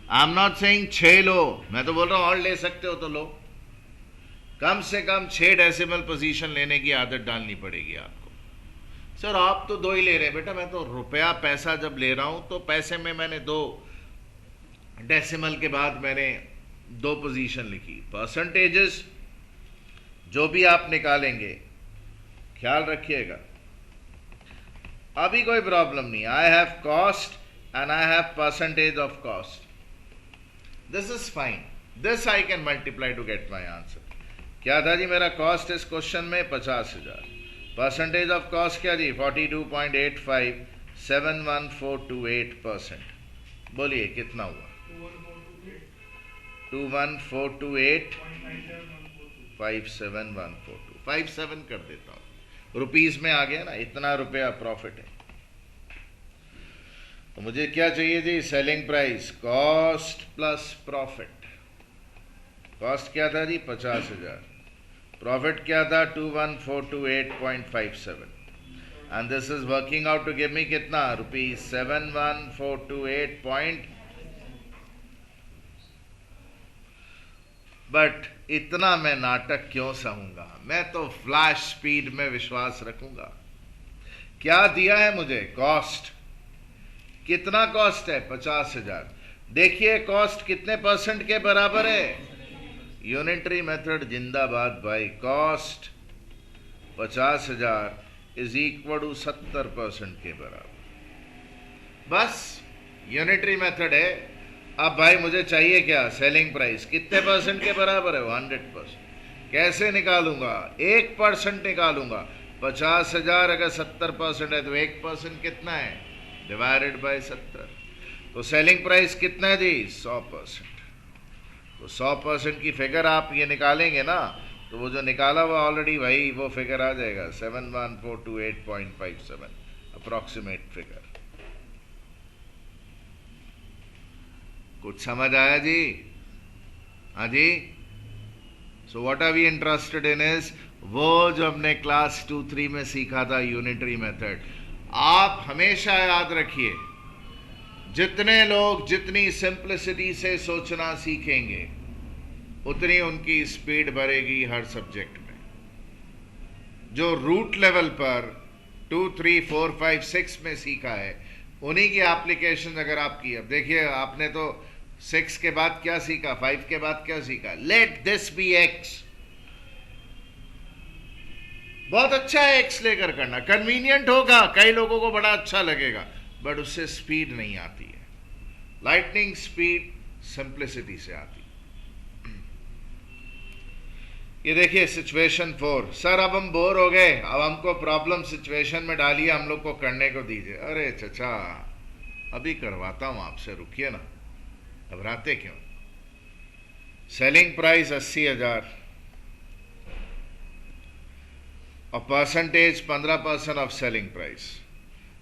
आई एम नॉट सेइंग 6 लो, मैं तो बोल रहा हूं और ले सकते हो तो लो। कम से कम 6 डेसिमल पोजीशन लेने की आदत डालनी पड़ेगी आपको। सर आप तो 2 ही ले रहे हैं। बेटा मैं तो रुपया पैसा जब ले रहा हूं तो पैसे में मैंने 2 डेसिमल के बाद मैंने 2 पोजीशन लिखी। परसेंटेजेस जो भी आप निकालेंगे ख्याल रखिएगा, अभी कोई प्रॉब्लम नहीं। I have cost and I have percentage of cost, this is fine, this I can multiply to get my answer. क्या था जी मेरा कॉस्ट इस क्वेश्चन में? 50,000। परसेंटेज ऑफ कॉस्ट क्या जी? 42.85711428%। बोलिए कितना हुआ? 21428.57142। 57 कर देता हूं, रुपीस में आ गया ना, इतना रुपया प्रॉफिट है। तो मुझे क्या चाहिए जी? Selling price, cost plus profit. Cost क्या था जी? 50,000। प्रॉफिट क्या था? 21428.57। And this is working out to give me कितना? ₹71,428. बट इतना मैं नाटक क्यों सहूंगा? मैं तो फ्लैश स्पीड में विश्वास रखूंगा। क्या दिया है मुझे? कॉस्ट। कितना कॉस्ट है? 50,000। देखिए कॉस्ट कितने परसेंट के बराबर है? यूनिटरी मेथड जिंदाबाद भाई। कॉस्ट 50,000 इज इक्वल टू 70% के बराबर। बस यूनिटरी मेथड है। अब भाई मुझे चाहिए क्या? सेलिंग प्राइस कितने परसेंट के बराबर है? 100%। कैसे निकालूंगा? 1% निकालूंगा। 50,000 अगर 70% है तो 1% कितना है? Divided by 70। तो सेलिंग प्राइस कितना है जी? 100%। तो 100% की फिगर आप ये निकालेंगे ना, तो वो जो निकाला हुआ ऑलरेडी भाई वो फिगर आ जाएगा 71,428.57, अप्रॉक्सीमेट फिगर। कुछ समझ आया जी? हाँ जी। So what are we interested in is वो जो हमने क्लास 2-3 में सीखा था, यूनिटरी मेथड। आप हमेशा याद रखिए, जितने लोग जितनी सिंप्लिसिटी से सोचना सीखेंगे उतनी उनकी स्पीड बढ़ेगी हर सब्जेक्ट में। जो रूट लेवल पर 2, 3, 4, 5, 6 में सीखा है, उन्हीं की एप्लीकेशन अगर आप की, अब देखिए आपने तो 6 के बाद क्या सीखा, 5 के बाद क्या सीखा, लेट दिस बी एक्स। बहुत अच्छा है एक्स लेकर करना, कन्वीनियंट होगा, कई लोगों को बड़ा अच्छा लगेगा, बट उससे स्पीड नहीं आती है। लाइटनिंग स्पीड सिंप्लिसिटी से आती है। ये देखिए सिचुएशन 4। सर अब हम बोर हो गए, अब हमको प्रॉब्लम सिचुएशन में डालिए, हम लोग को करने को दीजिए। अरे चचा अभी करवाता हूं आपसे, रुकिए ना, घबराते क्यों। सेलिंग प्राइस 80,000 और percentage 15% of selling price.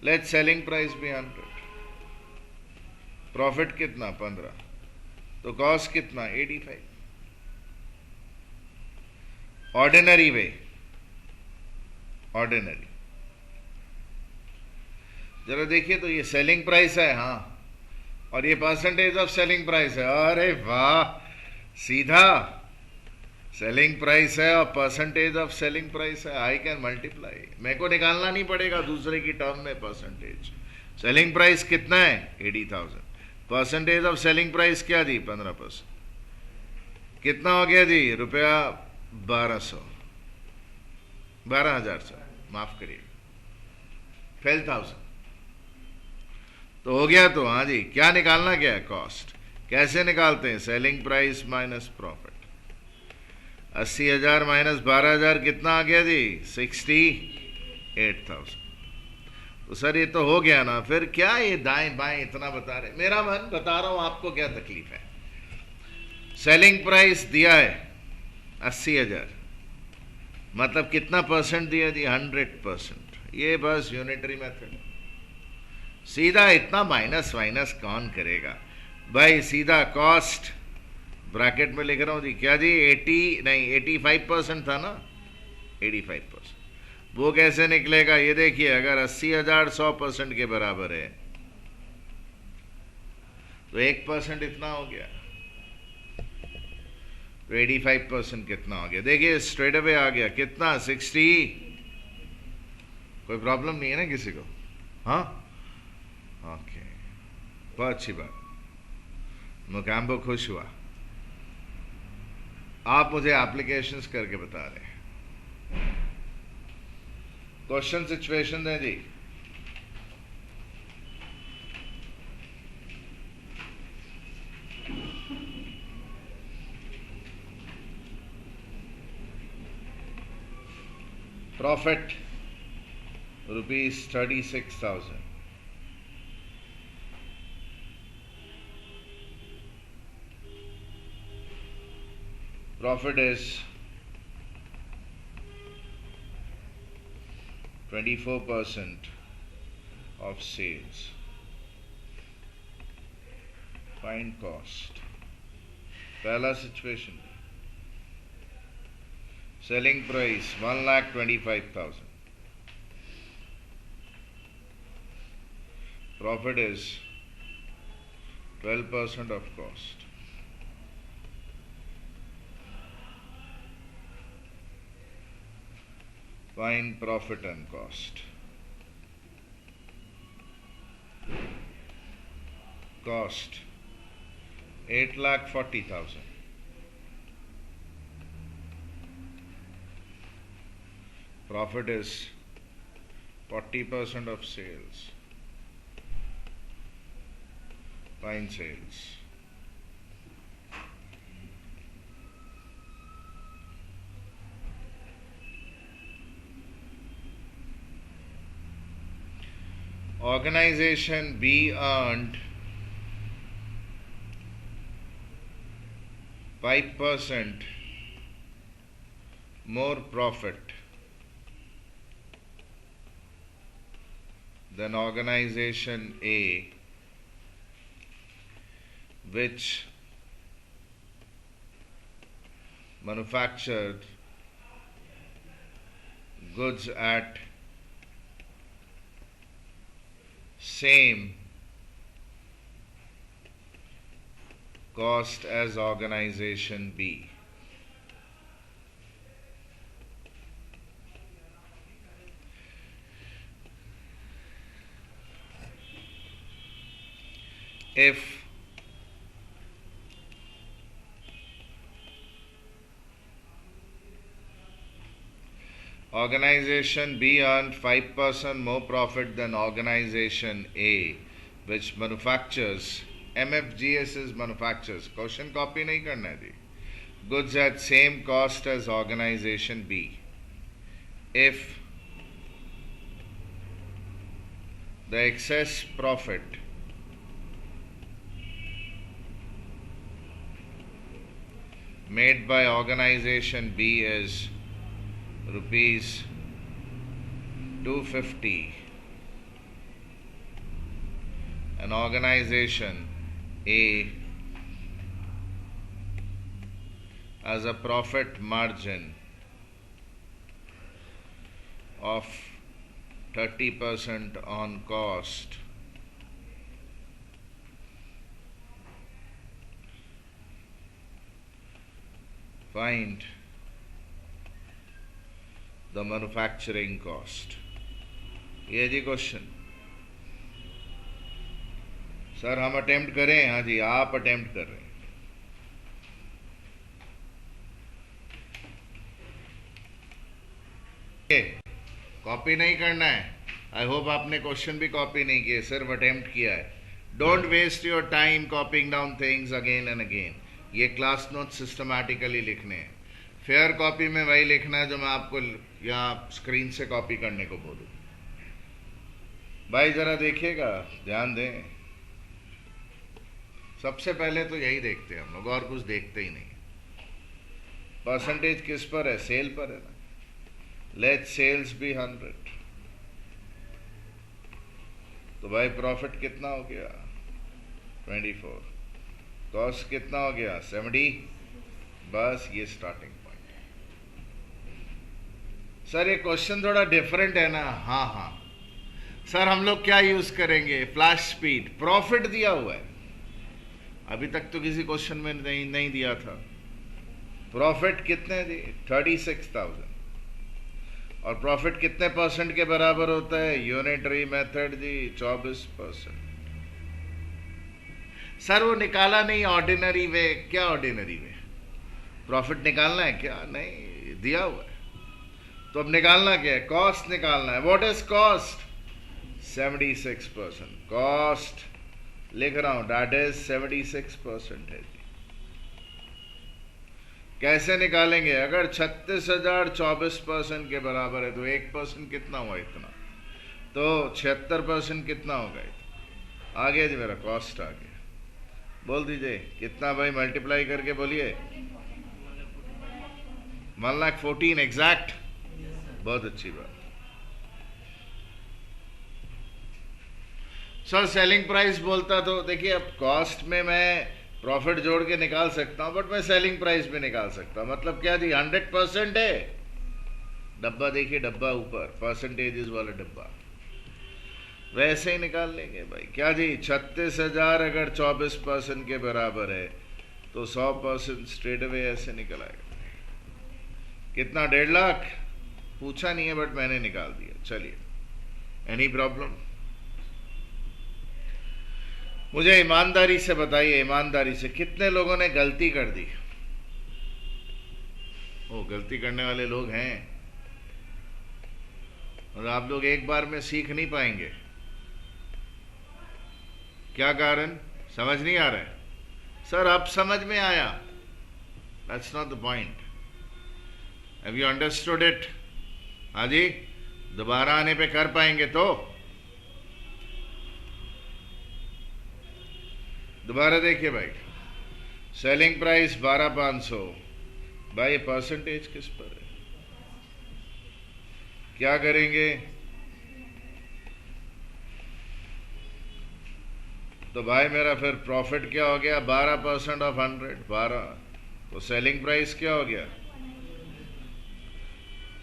Let selling price भी 100, प्रॉफिट कितना 15, तो कॉस्ट कितना 85। ऑर्डिनरी वे, ऑर्डिनरी, जरा देखिए तो ये सेलिंग प्राइस है, हाँ, और ये परसेंटेज ऑफ सेलिंग प्राइस है। अरे वाह, सीधा सेलिंग प्राइस है और परसेंटेज ऑफ सेलिंग प्राइस है, आई कैन मल्टीप्लाई, मेरे को निकालना नहीं पड़ेगा दूसरे की टर्म में परसेंटेज। सेलिंग प्राइस कितना है 80,000, परसेंटेज ऑफ सेलिंग प्राइस क्या दी 15%, कितना हो गया जी रुपया 12,000 से, माफ करिए 12,000 तो हो गया। तो हाँ जी, क्या निकालना, क्या है कॉस्ट, कैसे निकालते हैं, selling price minus profit. 80,000 minus 12,000 कितना आ गया जी 68,000। तो सर ये तो हो गया ना, फिर क्या ये दाएं बाएं इतना बता रहे, मेरा मन बता रहा हूं आपको, क्या तकलीफ है। सेलिंग प्राइस दिया है 80,000, मतलब कितना परसेंट दिया जी 100%। ये बस यूनिटरी मेथड, सीधा इतना माइनस वाइनस कौन करेगा भाई, सीधा कॉस्ट ब्रैकेट में लिख रहा हूं जी, क्या जी 85% था ना, 85%। वो कैसे निकलेगा, ये देखिए, अगर 80,000 100% के बराबर है तो 1% इतना हो गया, तो 85% कितना हो गया, देखिए स्ट्रेट अवे आ गया कितना 60। कोई प्रॉब्लम नहीं है ना किसी को? हाँ ओके, बहुत अच्छी बात, मोकाम्बो खुश हुआ। आप मुझे एप्लीकेशंस करके बता रहे हैं, क्वेश्चन सिचुएशन है जी। Profit ₹36,000, profit is 24% of sales. Find cost. पहला situation, selling price 1,25,000, profit is 12% of cost. Find profit and cost. Cost 8,40,000. Profit is 40% of sales. Find sales. Organization B earned 5% more profit than organization A which manufactured goods at same cost as organization B. If organization B earned 5% more profit than organization A, which manufactures, MFGS is manufactures, question copy नहीं करना है जी, goods at same cost as organization B. If the excess profit made by organization B is rupees 250 and organization A has a profit margin of 30% on cost, find the manufacturing cost. ये जी क्वेश्चन सर हम अटेम्प्ट करें? हाँ जी, आप अटेम्प्ट कर रहे हैं. कॉपी नहीं करना है. आई होप आपने क्वेश्चन भी कॉपी नहीं किए, सिर्फ अटेम्प्ट किया है. Don't waste your time copying down things again and again. ये क्लास नोट सिस्टमैटिकली लिखने हैं. फेयर कॉपी में वही लिखना है जो मैं आपको यहाँ स्क्रीन से कॉपी करने को बोलूँ. भाई जरा देखिएगा, ध्यान दें. सबसे पहले तो यही देखते हैं हम लोग, और कुछ देखते ही नहीं. परसेंटेज किस पर है? सेल पर है ना. Let sales be 100. तो भाई प्रॉफिट कितना हो गया? 24. कॉस्ट कितना हो गया? 70. बस ये स्टार्टिंग पॉइंट है. सर ये क्वेश्चन थोड़ा डिफरेंट है ना. हाँ हाँ सर, हम लोग क्या यूज करेंगे? Flash speed. प्रॉफिट दिया हुआ है, अभी तक तो किसी क्वेश्चन में नहीं दिया था. प्रॉफिट कितने जी? 36,000. और प्रॉफिट कितने परसेंट के बराबर होता है? यूनिटरी मेथड जी 24%. सर वो निकाला नहीं ऑर्डिनरी वे. क्या ऑर्डिनरी वे? प्रॉफिट निकालना है क्या? नहीं, दिया हुआ है. तो अब निकालना क्या है? कॉस्ट निकालना है. What is cost? 76%. कॉस्ट लिख रहा हूं, दैट इज 76% है जी. कैसे निकालेंगे? अगर 36,000 24% के बराबर है तो 1% कितना हुआ? इतना. तो 76% कितना होगा? आ गया जी मेरा कॉस्ट आ गया. बोल दीजिए कितना भाई, मल्टीप्लाई करके बोलिए. 1,14,000 एग्जैक्ट. बहुत अच्छी बात. सर सेलिंग प्राइस बोलता तो देखिए, अब कॉस्ट में मैं प्रॉफिट जोड़ के निकाल सकता हूं, बट मैं सेलिंग प्राइस भी निकाल सकता हूं. मतलब क्या जी? 100% है. डब्बा देखिए, डब्बा ऊपर परसेंटेजेस वाला डब्बा, वैसे ही निकाल लेंगे भाई. क्या जी? 36,000 अगर 24% के बराबर है तो 100% स्ट्रेट अवे ऐसे निकल आएगा. कितना? 1.5 लाख. पूछा नहीं है बट मैंने निकाल दिया. चलिए, एनी प्रॉब्लम? मुझे ईमानदारी से बताइए, ईमानदारी से कितने लोगों ने गलती कर दी? वो गलती करने वाले लोग हैं, और आप लोग एक बार में सीख नहीं पाएंगे. क्या कारण? समझ नहीं आ रहा है? सर अब समझ में आया. That's not the point. Have you understood it? हाँ जी, दोबारा आने पे कर पाएंगे तो. दोबारा देखिए भाई, सेलिंग प्राइस 12,500. भाई परसेंटेज किस पर है? क्या करेंगे? तो भाई मेरा फिर प्रॉफिट क्या हो गया? 12% ऑफ 100, 12। तो सेलिंग प्राइस क्या हो गया?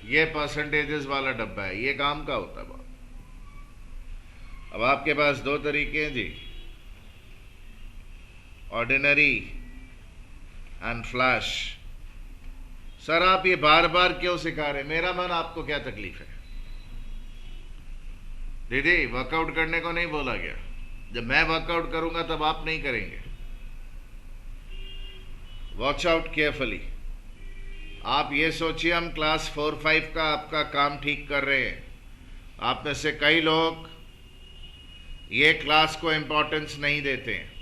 ये परसेंटेजेस वाला डब्बा है, ये काम का होता है। अब आपके पास दो तरीके हैं जी, ऑर्डिनरी एंड फ्लैश। सर आप ये बार बार क्यों सिखा रहे? मेरा मन, आपको क्या तकलीफ है? दीदी वर्कआउट करने को नहीं बोला गया। जब मैं वर्कआउट करूंगा तब आप नहीं करेंगे। Watch out carefully. आप ये सोचिए हम क्लास 4-5 का आपका काम ठीक कर रहे हैं। आप में से कई लोग ये क्लास को इंपॉर्टेंस नहीं देते हैं।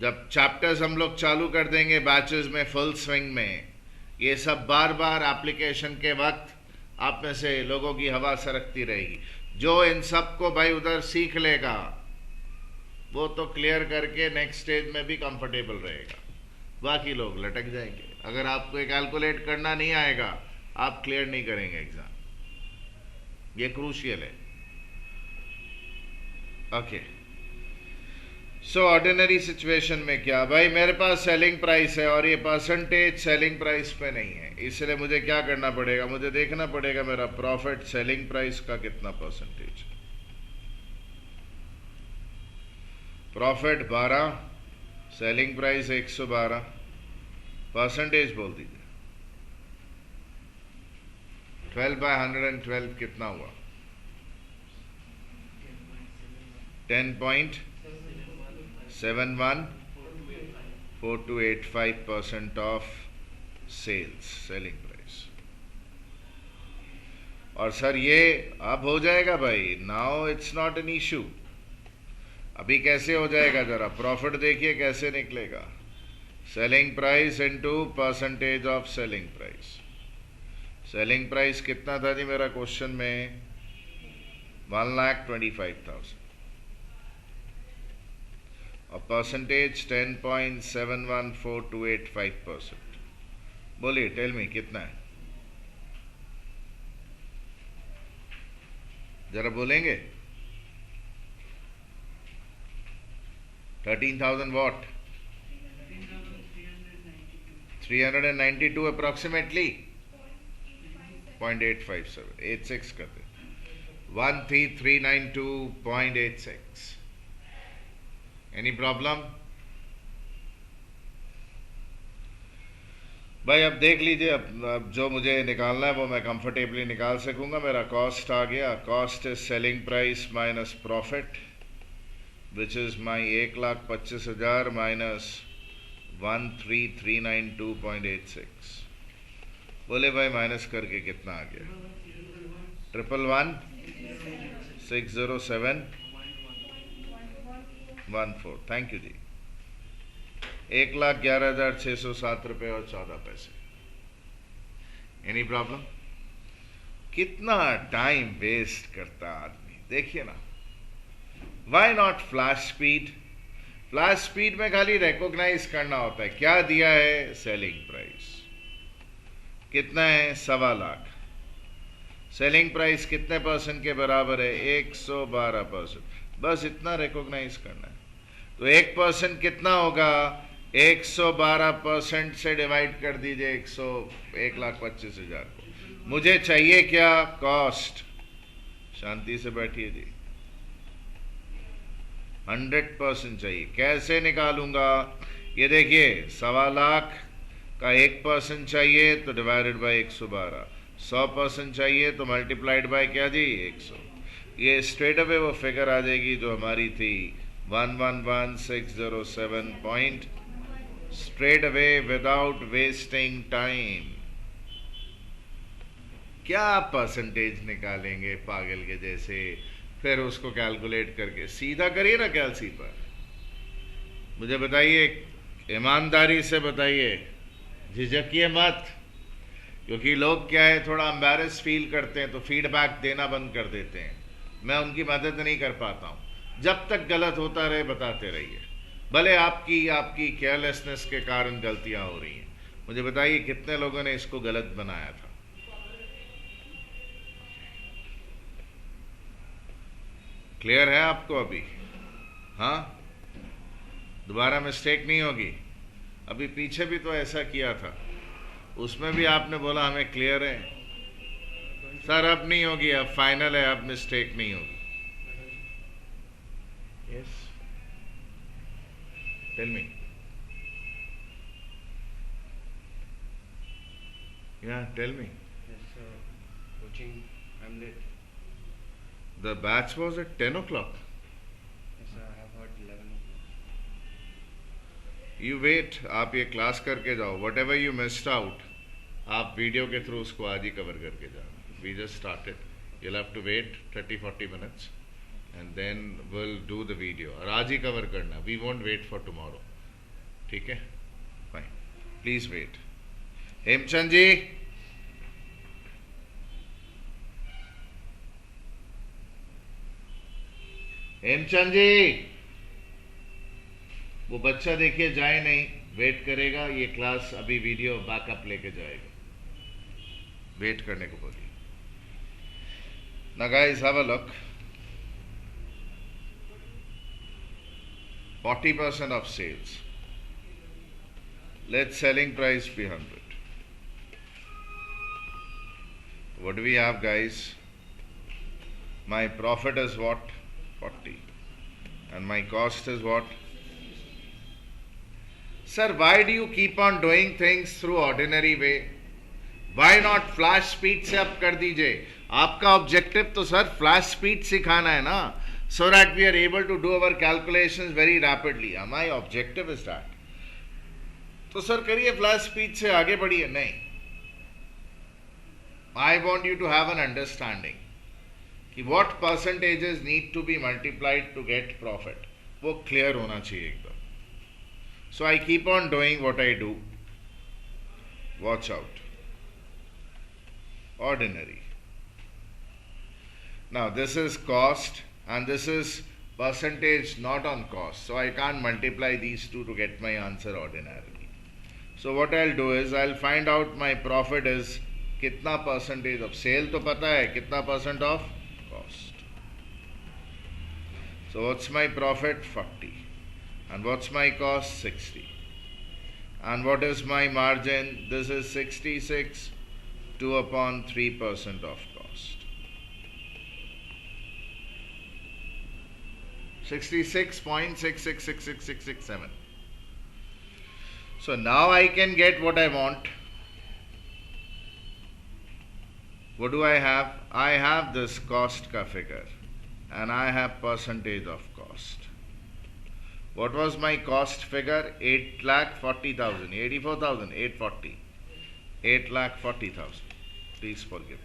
जब चैप्टर्स हम लोग चालू कर देंगे बैचेस में, फुल स्विंग में, ये सब बार बार एप्लीकेशन के वक्त आप में से लोगों की हवा सरकती रहेगी। जो इन सब को भाई उधर सीख लेगा वो तो क्लियर करके नेक्स्ट स्टेज में भी कंफर्टेबल रहेगा, बाकी लोग लटक जाएंगे। अगर आपको कैलकुलेट करना नहीं आएगा आप क्लियर नहीं करेंगे एग्जाम। ये क्रूशियल है। ओके, सो ऑर्डिनरी सिचुएशन में क्या भाई, मेरे पास सेलिंग प्राइस है और ये परसेंटेज सेलिंग प्राइस पे नहीं है, इसलिए मुझे क्या करना पड़ेगा? मुझे देखना पड़ेगा मेरा प्रॉफिट सेलिंग प्राइस का कितना percentage. Profit 12, selling price 112, percentage बोल दीजिए। 12/112 कितना हुआ? 10.714285% ऑफ सेल्स, सेलिंग प्राइस। और सर ये अब हो जाएगा भाई, now it's not an issue. अभी कैसे हो जाएगा? जरा प्रॉफिट देखिए कैसे निकलेगा। Selling price into percentage of selling price. Selling price कितना था जी मेरा क्वेश्चन में? 1,25,000 और परसेंटेज 10.714285%। बोलिए, टेल मी कितना है? जरा बोलेंगे। 13,000 वॉट? 392 अप्रोक्सीमेटली 0.857, 86 कर दे। 13,392.86। Any problem? भाई अब देख लीजिए, अब जो मुझे निकालना है वो मैं कंफर्टेबली निकाल सकूंगा। मेरा कॉस्ट आ गया, cost is selling price minus profit which is my 1,25,000 minus 13,392.86। बोले भाई माइनस करके कितना आ गया? 111,607.14। थैंक यू जी। 1,11,607 रुपये और 14 पैसे। Any problem? कितना टाइम वेस्ट करता आदमी, देखिए ना। Why not flash speed? Flash speed में खाली रिकॉग्नाइज करना होता है क्या दिया है। सेलिंग प्राइस कितना है? 1,15,00,000। सेलिंग प्राइस कितने परसेंट के बराबर है? 112%। बस इतना रिकॉग्नाइज करना है। तो 1% कितना होगा? 112% से डिवाइड कर दीजिए 1,25,000 को। मुझे चाहिए क्या? कॉस्ट। शांति से बैठिए जी। 100% चाहिए। कैसे निकालूंगा? ये देखिए, 1,15,00,000 का 1% चाहिए तो डिवाइडेड बाय 112। 100% चाहिए तो मल्टीप्लाइड बाय क्या जी? 100। ये स्ट्रेट अवे वो फिगर आ जाएगी जो हमारी थी 111,607 point, straight away without wasting time. क्या परसेंटेज निकालेंगे पागल के जैसे, फिर उसको कैलकुलेट करके सीधा करिए ना कैलसी पर। मुझे बताइए, ईमानदारी से बताइए, झिझकिए मत, क्योंकि लोग क्या है थोड़ा एम्बैरेस फील करते हैं तो फीडबैक देना बंद कर देते हैं। मैं उनकी मदद नहीं कर पाता हूं। जब तक गलत होता रहे बताते रहिए, भले आपकी केयरलेसनेस के कारण गलतियां हो रही हैं। मुझे बताइए कितने लोगों ने इसको गलत बनाया था? क्लियर है आपको अभी? हाँ, दोबारा मिस्टेक नहीं होगी। अभी पीछे भी तो ऐसा किया था, उसमें भी आपने बोला हमें क्लियर है। सर अब नहीं होगी, अब फाइनल है, अब मिस्टेक नहीं होगी। Yes, tell me. Yeah tell me. Yes, sir. Coaching, I'm late. The batch was at 10 o'clock. Yes, sir. I have heard 11 o'clock. You wait, आप ये क्लास करके जाओ। whatever you missed out, आप वीडियो के थ्रू उसको आज ही कवर करके जाओ। We just started. You'll have to wait 30-40 minutes and then we'll do the video. और आज ही कवर करना, we won't wait for tomorrow. ठीक है? Fine. Please wait. हेमचंद जी, हेमचंद जी, वो बच्चा देखिए जाए नहीं, वेट करेगा। ये क्लास अभी वीडियो बैकअप लेके जाएगा, वेट करने को बोलिए। Now guys, have a look. 40% of sales. Let selling price be 100. What do we have, guys? My profit is what? 40. And my cost is what? Sir, why do you keep on doing things through ordinary way? Why not flash speed से up कर दीजिए? आपका ऑब्जेक्टिव तो सर फ्लैश स्पीड सिखाना है ना, so that we are able to do our calculations very rapidly. My objective is that. तो सर करिए फ्लैश स्पीड से, आगे बढ़िए। नहीं, I want you to have an understanding कि what percentages need to be multiplied to get profit, वो clear होना चाहिए एकदम। So I keep on doing what I do. Watch out. Ordinary. Now this is cost and this is percentage not on cost. So I can't multiply these two to get my answer ordinarily. So what I'll do is I'll find out my profit is कितना percentage of sale, तो पता है कितना percent of cost. So what's my profit? 40. And what's my cost? 60. And what is my margin? This is 66, 2 upon 3% of cost. 66.666667. So now I can get what I want. What do I have? I have this cost ka figure and I have percentage of cost. What was my cost figure? 8,40,000, 84,000, 840. 8,40,000. Please forgive me.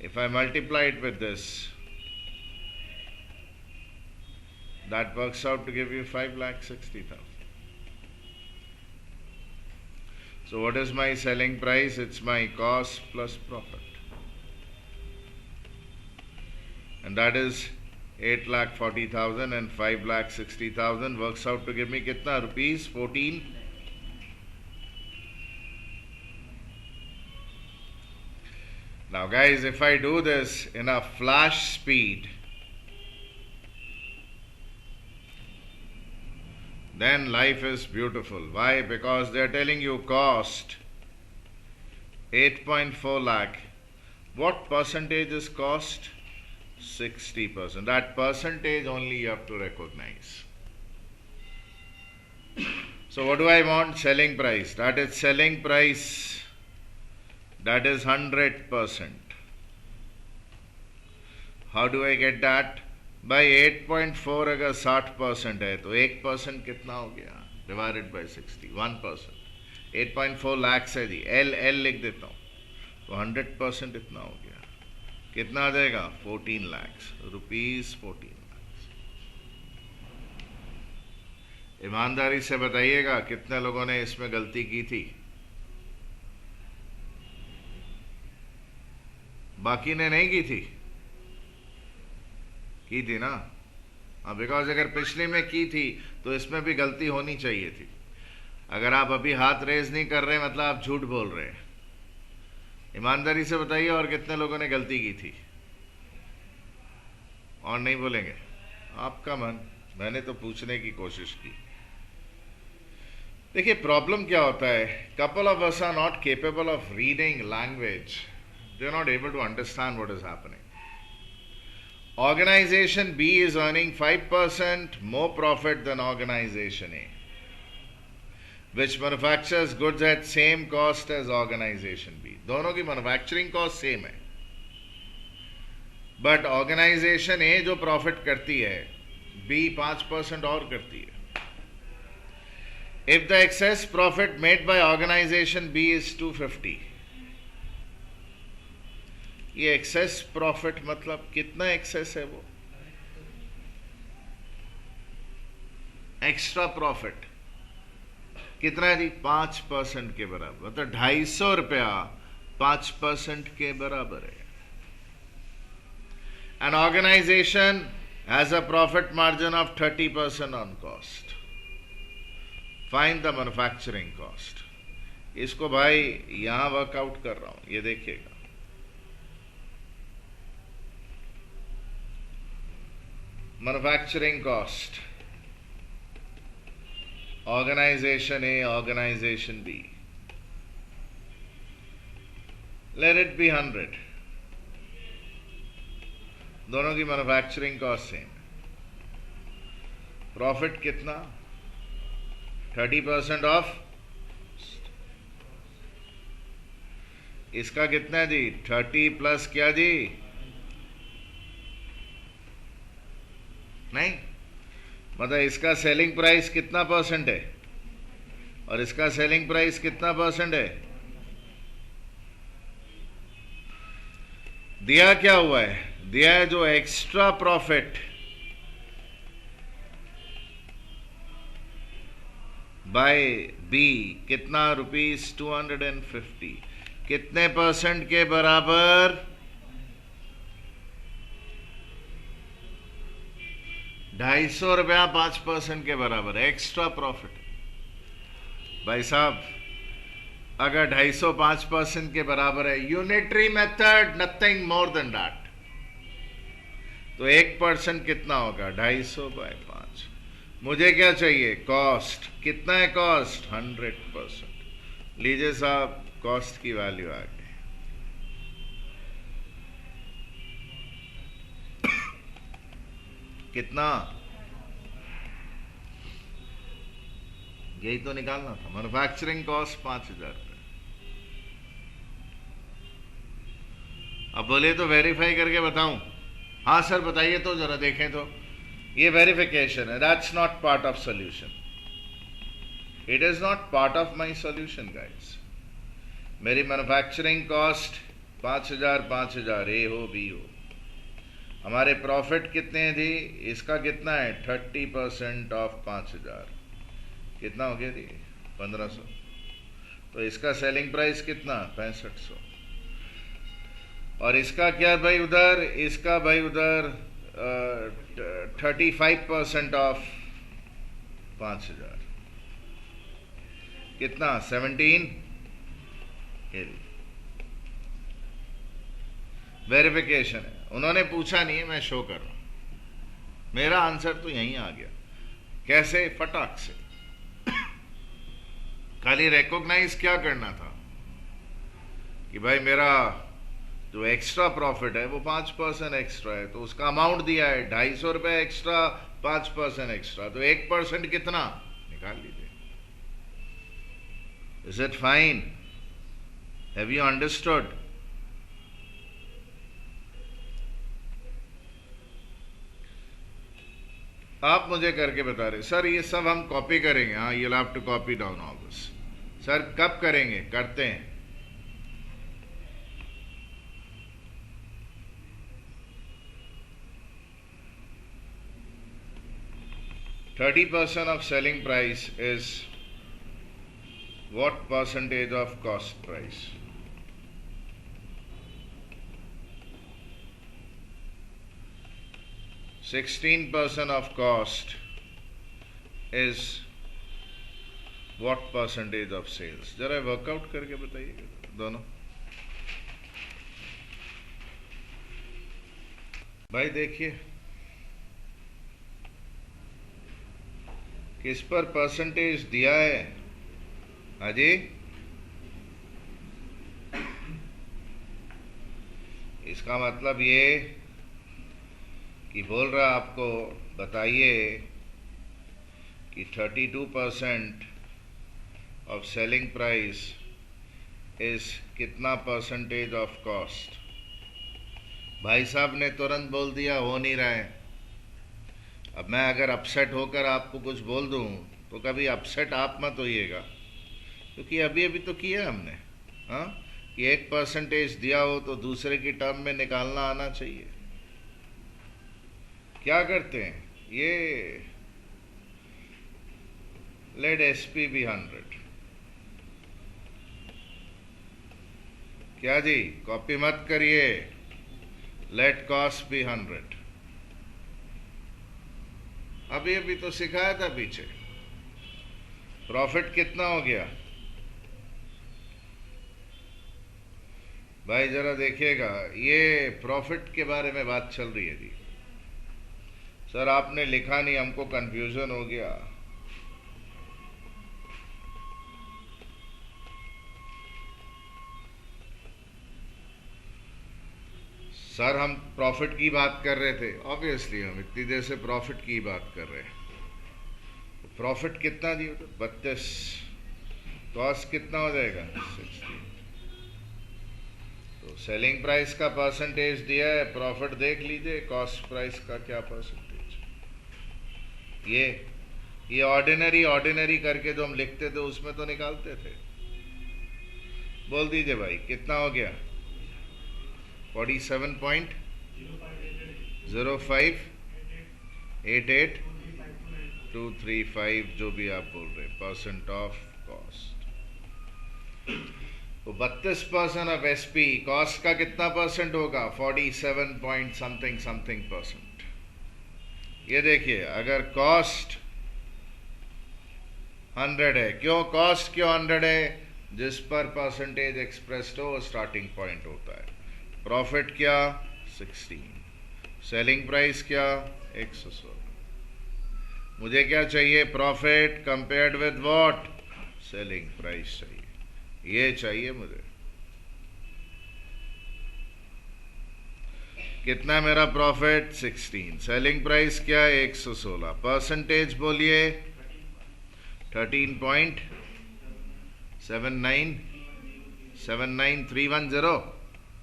If I multiply it with this, that works out to give you 5,60,000. So what is my selling price? It's my cost plus profit. And that is 8,40,000 and 5,60,000 works out to give me kitna rupees? 14. Now guys, if I do this in a flash speed, then life is beautiful. Why? Because they are telling you cost 8.4 lakh. What percentage is cost? 60%. That percentage only you have to recognize. So what do I want? Selling price. That is selling price. That is 100%. How do I get that? By 8.4 अगर 60% है तो 1% कितना हो गया? Divided by 60, 1%. 8.4 lakhs है जी, L लिख देता हूँ, तो 100% इतना हो गया। कितना आ जाएगा? 14 lakhs, rupees 14 lakhs. ईमानदारी से बताइएगा कितने लोगों ने इसमें गलती की थी? बाकी ने नहीं की थी? की थी ना? हाँ, बिकॉज अगर पिछले में की थी तो इसमें भी गलती होनी चाहिए थी। अगर आप अभी हाथ रेज नहीं कर रहे मतलब आप झूठ बोल रहे हैं। ईमानदारी से बताइए, और कितने लोगों ने गलती की थी? और नहीं बोलेंगे? आपका मन, मैंने तो पूछने की कोशिश की। देखिए प्रॉब्लम क्या होता है, couple of us are not capable of reading language, they are not able to understand what is happening. Organization B is earning 5% more profit than organization A, which manufactures goods at same cost as organization B. दोनों की मैन्युफैक्चरिंग कॉस्ट सेम है, बट ऑर्गेनाइजेशन ए जो प्रॉफिट करती है, बी 5% और करती है. If the excess profit made by organization B is 250, ये एक्सेस प्रॉफिट मतलब कितना एक्सेस है? वो एक्स्ट्रा प्रॉफिट कितना है जी? 5% के बराबर, मतलब 250 रुपया 5% के बराबर है. An organization has a profit margin of 30% on cost. Find the manufacturing cost. इसको भाई यहां वर्कआउट कर रहा हूं, ये देखिएगा. Manufacturing cost, organization A, organization B. Let it be 100. दोनों की मैन्युफैक्चरिंग कॉस्ट सेम. प्रॉफिट कितना? 30% ऑफ. इसका कितना है जी? 30 प्लस क्या जी? नहीं, मतलब इसका सेलिंग प्राइस कितना परसेंट है और इसका सेलिंग प्राइस कितना परसेंट है? दिया क्या हुआ है? दिया है जो एक्स्ट्रा प्रॉफिट बाय बी, कितना? ₹250. कितने परसेंट के बराबर? 250 रुपया 5% के बराबर एक्स्ट्रा प्रॉफिट. भाई साहब, अगर 250 5% के बराबर है, unitary method, nothing more than that, तो 1% कितना होगा? 250 बाय 5. मुझे क्या चाहिए? कॉस्ट. कितना है कॉस्ट? 100%. लीजिए साहब, कॉस्ट की वैल्यू आ गई. कितना? यही तो निकालना था. मैन्युफैक्चरिंग कॉस्ट 5,000 रुपये. अब बोले तो वेरीफाई करके बताऊं? हाँ सर बताइए तो, जरा देखें तो. ये वेरिफिकेशन है, that's not part of solution. It is not part of my solution guys. मेरी मैन्युफैक्चरिंग कॉस्ट 5,000 5,000, ए हो बी हो. हमारे प्रॉफिट कितने हैं जी? इसका कितना है? 30% ऑफ 5,000. कितना हो गया जी? 1,500. तो इसका सेलिंग प्राइस कितना? 6500. और इसका क्या भाई उधर? इसका भाई उधर 35% ऑफ 5,000. कितना? 17. वेरिफिकेशन है, उन्होंने पूछा नहीं है, मैं शो कर रहा हूं. मेरा आंसर तो यहीं आ गया. कैसे? फटाक से. खाली रिकॉग्नाइज क्या करना था कि भाई मेरा जो एक्स्ट्रा प्रॉफिट है वो 5% एक्स्ट्रा है, तो उसका अमाउंट दिया है 250 रुपये एक्स्ट्रा, 5% एक्स्ट्रा, तो 1% कितना? निकाल लीजिए. Is it fine? Have you understood? आप मुझे करके बता रहे सर ये सब हम कॉपी करेंगे. हाँ, you have to copy down all this. Sir कब करेंगे? करते हैं. %30 of selling price is what percentage of cost price? %16 of cost is what percentage of sales? जरा वर्कआउट करके बताइएगा दोनों. भाई देखिए किस पर परसेंटेज दिया है। अजी इसका मतलब ये कि बोल रहा आपको बताइए कि 32% ऑफ सेलिंग प्राइस इज कितना परसेंटेज ऑफ कॉस्ट। भाई साहब ने तुरंत बोल दिया हो नहीं रहा है। अब मैं अगर अपसेट होकर आपको कुछ बोल दूं तो कभी अपसेट आप मत होइएगा, क्योंकि अभी अभी तो किया हमने। हाँ, कि 1% दिया हो तो दूसरे की टर्म में निकालना आना चाहिए। क्या करते हैं ये, लेट एसपी भी 100। क्या जी, कॉपी मत करिए, लेट कॉस्ट भी 100। अभी अभी तो सिखाया था पीछे। प्रॉफिट कितना हो गया भाई, जरा देखिएगा। ये प्रॉफिट के बारे में बात चल रही है जी। सर आपने लिखा नहीं, हमको कंफ्यूजन हो गया। सर हम प्रॉफिट की बात कर रहे थे, ऑब्वियसली हम इतनी देर से प्रॉफिट की बात कर रहे हैं। प्रॉफिट कितना दिया तो 32, कॉस्ट कितना हो जाएगा 60। तो सेलिंग प्राइस का परसेंटेज दिया है, प्रॉफिट देख लीजिए कॉस्ट प्राइस का क्या परसेंटेज। ये ऑर्डिनरी करके जो हम लिखते थे उसमें तो निकालते थे। बोल दीजिए भाई कितना हो गया। 47.0588235235 जो भी आप बोल रहे परसेंट ऑफ कॉस्ट। तो 32% ऑफ एसपी, कॉस्ट का कितना परसेंट होगा 47 पॉइंट समथिंग परसेंट। ये देखिए अगर कॉस्ट 100 है, क्यों कॉस्ट क्यों 100 है, जिस पर परसेंटेज एक्सप्रेस्ड हो स्टार्टिंग पॉइंट होता है। प्रॉफिट क्या 16, सेलिंग प्राइस क्या 116। मुझे क्या चाहिए, profit compared with what, selling price चाहिए, ये चाहिए मुझे। कितना मेरा प्रॉफिट 16, सेलिंग प्राइस क्या 116, परसेंटेज बोलिए 13.79310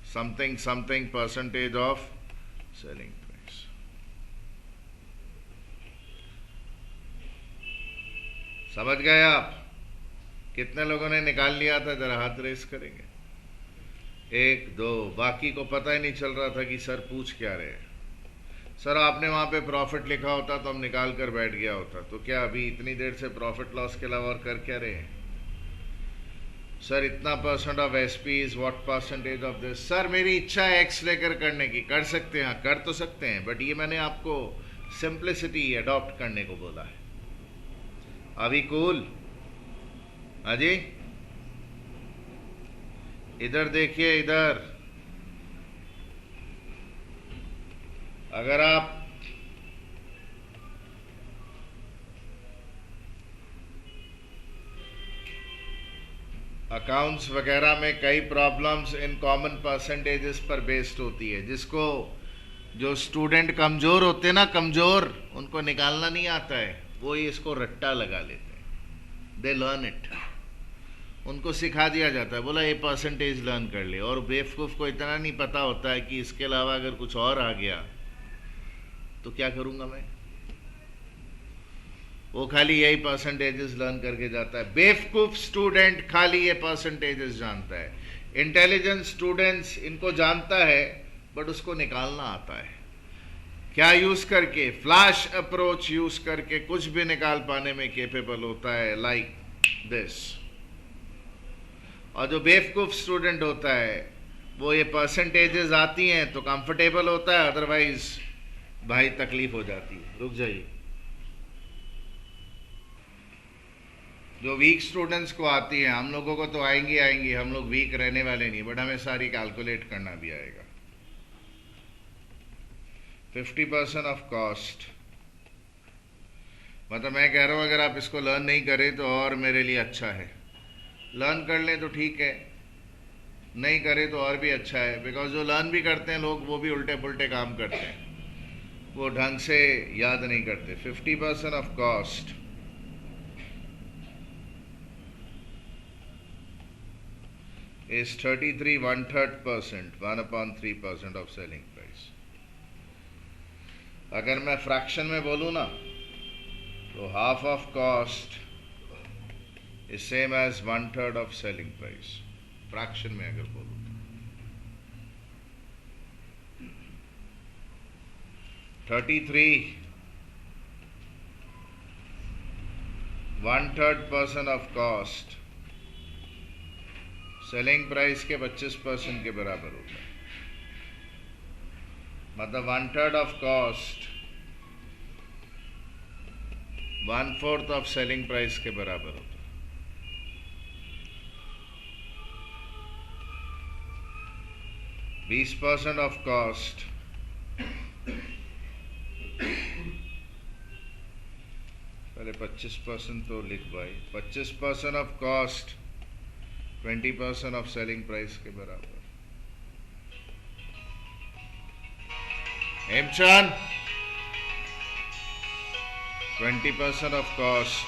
something percentage of selling price. समझ गए आप। कितने लोगों ने निकाल लिया था, जरा हाथ रेस करेंगे। 1 2, बाकी को पता ही नहीं चल रहा था कि सर पूछ क्या रहे हैं। सर आपने वहां पे प्रॉफिट लिखा होता तो हम निकाल कर बैठ गया होता, तो क्या अभी इतनी देर से प्रॉफिट लॉस के अलावा और कर क्या रहे हैं। सर इतना percent of SP is what percentage of this. Sir मेरी इच्छा है एक्स लेकर करने की, कर सकते हैं, कर तो सकते हैं, बट ये मैंने आपको सिंप्लिसिटी अडॉप्ट करने को बोला है। अभी कूल अजी इधर देखिए, इधर अगर आप अकाउंट्स वगैरह में कई प्रॉब्लम्स इन कॉमन परसेंटेजेस पर बेस्ड होती है, जिसको जो स्टूडेंट कमज़ोर होते हैं ना, कमज़ोर, उनको निकालना नहीं आता है, वो ही इसको रट्टा लगा लेते हैं। दे लर्न इट, उनको सिखा दिया जाता है, बोला ये परसेंटेज लर्न कर ले। और बेवकूफ़ को इतना नहीं पता होता है कि इसके अलावा अगर कुछ और आ गया तो क्या करूँगा मैं। वो खाली यही परसेंटेजेस लर्न करके जाता है। बेवकूफ स्टूडेंट खाली ये परसेंटेजेस जानता है। इंटेलिजेंट स्टूडेंट्स इनको जानता है बट उसको निकालना आता है। क्या यूज करके, फ्लैश अप्रोच यूज करके कुछ भी निकाल पाने में केपेबल होता है, लाइक दिस। और जो बेवकूफ स्टूडेंट होता है वो ये परसेंटेजेस आती हैं तो कंफर्टेबल होता है, अदरवाइज भाई तकलीफ हो जाती है। रुक जाइए। जो वीक स्टूडेंट्स को आती है, हम लोगों को तो आएंगी, हम लोग वीक रहने वाले नहीं, बट हमें सारी कैलकुलेट करना भी आएगा। 50% ऑफ कॉस्ट, मतलब मैं कह रहा हूँ अगर आप इसको लर्न नहीं करें तो और मेरे लिए अच्छा है, लर्न कर लें तो ठीक है, नहीं करें तो और भी अच्छा है। बिकॉज जो लर्न भी करते हैं लोग वो भी उल्टे पुल्टे काम करते हैं, वो ढंग से याद नहीं करते। 50% of cost is 33 1/3%, 1/3% of selling price। अगर मैं फ्रैक्शन में बोलूँ ना तो half of cost is same as 1/3 of selling price, fraction में अगर बोलूँ। 33 1/3% ऑफ कॉस्ट सेलिंग प्राइस के 25% के बराबर होता है। मतलब 1/3 of cost 1/4 of selling price के बराबर होता है। %20 ऑफ कॉस्ट पहले 25% तो लिख भाई, 25% of cost 20% of selling price के बराबर। Hemchand 20% of cost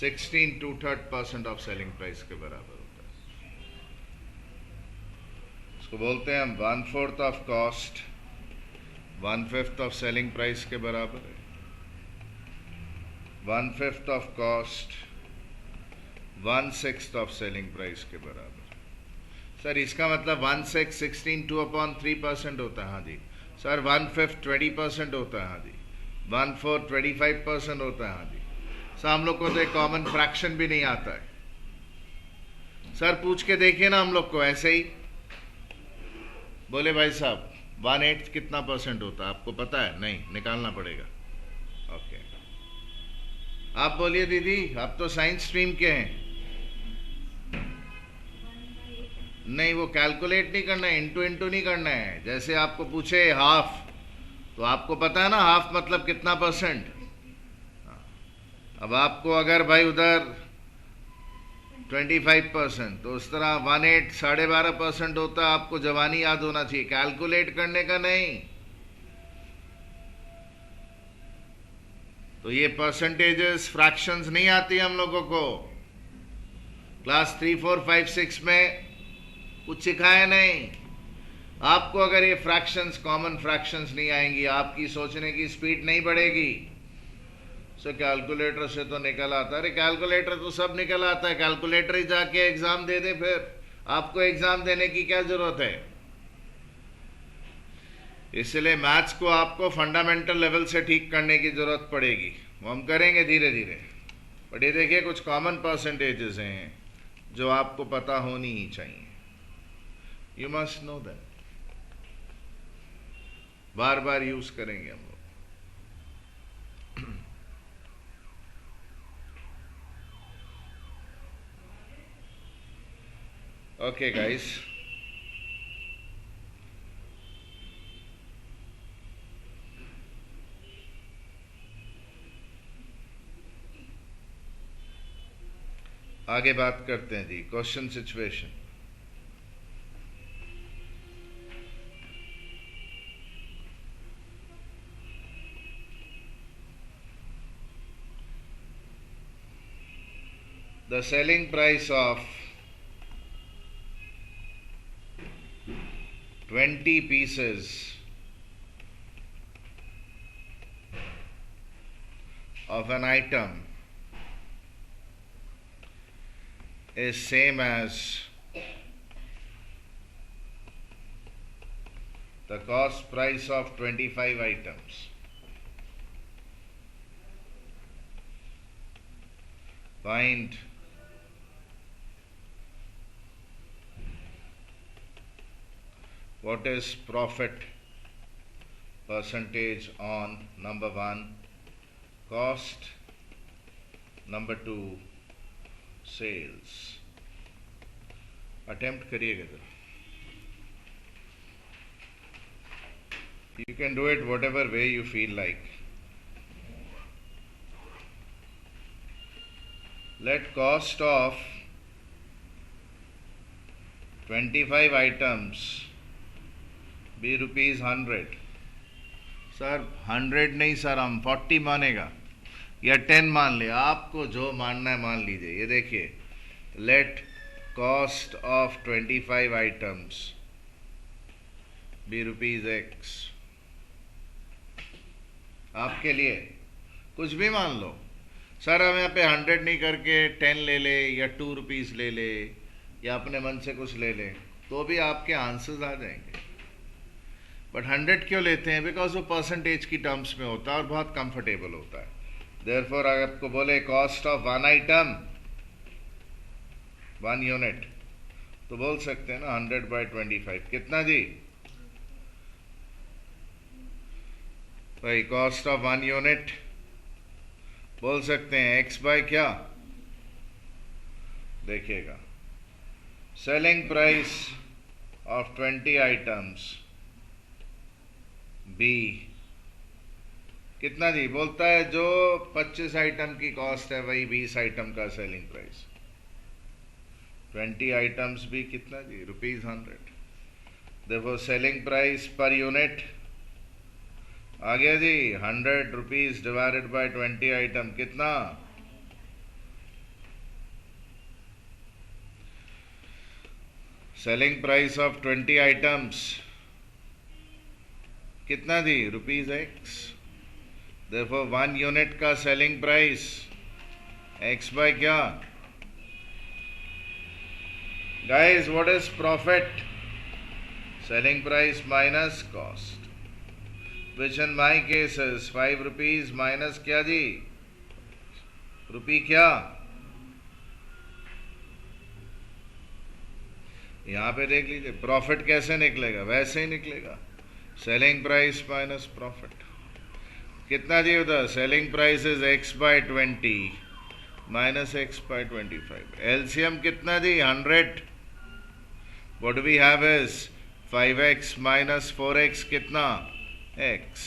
16 2/3% of selling price के बराबर होता है। इसको बोलते हैं हम 1/4 of cost 1/5 of selling price के बराबर है। 1/5 of cost 1/6 of selling price के बराबर। सर इसका मतलब 1/6 16 2/3% होता है। हाँ जी सर। 1/5 20% होता है। हाँ जी। 1/4 25% होता है। हाँ जी सर। हम लोग को तो एक कॉमन फ्रैक्शन भी नहीं आता है सर। पूछ के देखिए ना हम लोग को ऐसे ही। बोले भाई साहब 1/8 कितना % होता है आपको पता है? नहीं, निकालना पड़ेगा। ओके आप बोलिए दीदी, आप तो साइंस स्ट्रीम के हैं। नहीं वो कैलकुलेट नहीं करना है, इंटू इंटू नहीं करना है। जैसे आपको पूछे हाफ, तो आपको पता है ना हाफ मतलब कितना %। अब आपको अगर भाई उधर 25% तो उस तरह 1/8 12.5% होता है। आपको जवानी याद होना चाहिए, कैलकुलेट करने का नहीं। तो ये परसेंटेजेस फ्रैक्शंस नहीं आती हम लोगों को। क्लास 3 4 5 6 में कुछ सिखाया नहीं आपको। अगर ये फ्रैक्शंस कॉमन फ्रैक्शंस नहीं आएंगी, आपकी सोचने की स्पीड नहीं बढ़ेगी। सो कैलकुलेटर से तो निकल आता है। अरे कैलकुलेटर तो सब निकल आता है, कैलकुलेटर ही जाके एग्जाम दे दे, फिर आपको एग्जाम देने की क्या जरूरत है। इसलिए मैथ्स को आपको फंडामेंटल लेवल से ठीक करने की जरूरत पड़ेगी। वो हम करेंगे धीरे धीरे। बट ये देखिए कुछ कॉमन परसेंटेजेस हैं जो आपको पता होनी ही चाहिए। You must know that. बार बार यूज करेंगे हम लोग। ओके गाइस, आगे बात करते हैं जी। Question situation. The selling price of 20 pieces of an item is same as the cost price of 25 items. Find what is profit percentage on number 1 cost, number 2 sales, attempt करिएगा जरा. You can do it whatever way you feel like. Let cost of 25 items be rupees 100. Sir 100 नहीं सर, हम 40 मानेगा या 10 मान ले, आपको जो मानना है मान लीजिए. ये देखिए, let cost of 25 items be rupees X. आपके लिए कुछ भी मान लो सर, हम यहाँ पे 100 नहीं करके 10 ले ले या 2 रुपीज़ ले ले या अपने मन से कुछ ले ले, तो भी आपके आंसर्स आ जाएंगे. बट 100 क्यों लेते हैं? बिकॉज वो परसेंटेज की टर्म्स में होता है और बहुत कंफर्टेबल होता है. देयरफॉर अगर आपको बोले कॉस्ट ऑफ 1 आइटम 1 यूनिट, तो बोल सकते हैं ना 100/25 कितना जी भाई? कॉस्ट ऑफ 1 यूनिट बोल सकते हैं एक्स बाय क्या? देखिएगा, selling price of 20 items B कितना जी? बोलता है जो 25 आइटम की कॉस्ट है वही 20 आइटम का सेलिंग प्राइस. 20 आइटम्स भी कितना जी? ₹100. देखो सेलिंग प्राइस पर यूनिट आ गया जी 100 रुपीज डिवाइडेड बाय 20 आइटम कितना? सेलिंग प्राइस ऑफ 20 आइटम्स कितना दी? ₹X. देखो 1 यूनिट का सेलिंग प्राइस X बाय क्या? Guys what is profit? Selling price minus cost, which in my case is 5 rupees minus क्या जी? रुपी क्या? यहां पे देख लीजिए प्रॉफिट कैसे निकलेगा, वैसे ही निकलेगा, सेलिंग प्राइस माइनस प्रॉफिट. कितना जी उधर? Selling price is X/20 minus X/25. LCM कितना जी? 100. What we have is 5x minus 4x कितना? X.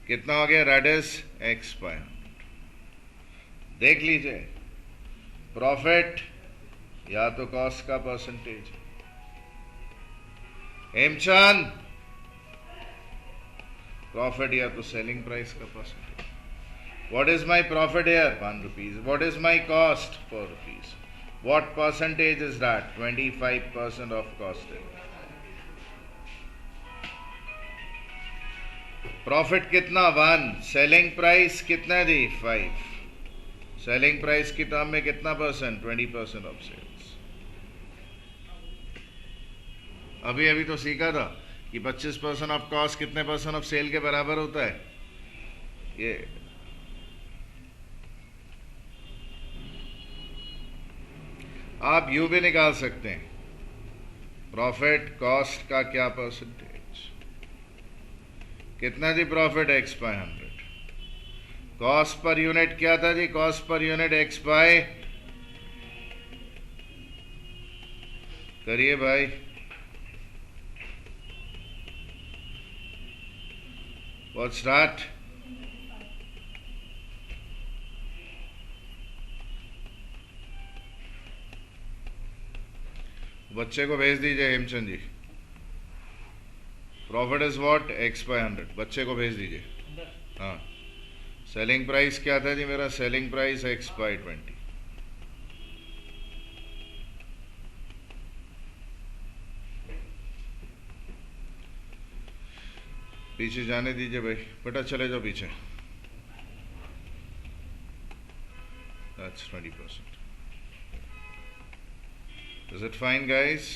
कितना हो गया? That is X/100. देख लीजिए, प्रॉफिट या तो कॉस्ट का परसेंटेज. हेमचंद, प्रॉफिट या तो सेलिंग प्राइस का percentage. What is my profit here? 1 rupees. What is my cost? 4 rupees. What percentage is that? 25% of cost. Profit कितना? 1. सेलिंग प्राइस कितना दी? 5. सेलिंग प्राइस की टर्म में कितना परसेंट? 20% of sales. अभी अभी तो सीखा था कि 25% ऑफ कॉस्ट कितने परसेंट ऑफ सेल के बराबर होता है. ये आप यू भी निकाल सकते हैं, प्रॉफिट कॉस्ट का क्या परसेंटेज? कितना जी profit? X/100. Cost per unit क्या था जी? Cost per unit X by, करिए भाई, व्हाट्स दैट? बच्चे को भेज दीजिए Hemchand ji. Profit is what? X/100. बच्चे को भेज दीजिए. हाँ, सेलिंग प्राइस क्या था जी मेरा? Selling price X/20. पीछे जाने दीजिए भाई, बेटा चले जाओ पीछे. That's 20%. Is it fine, guys?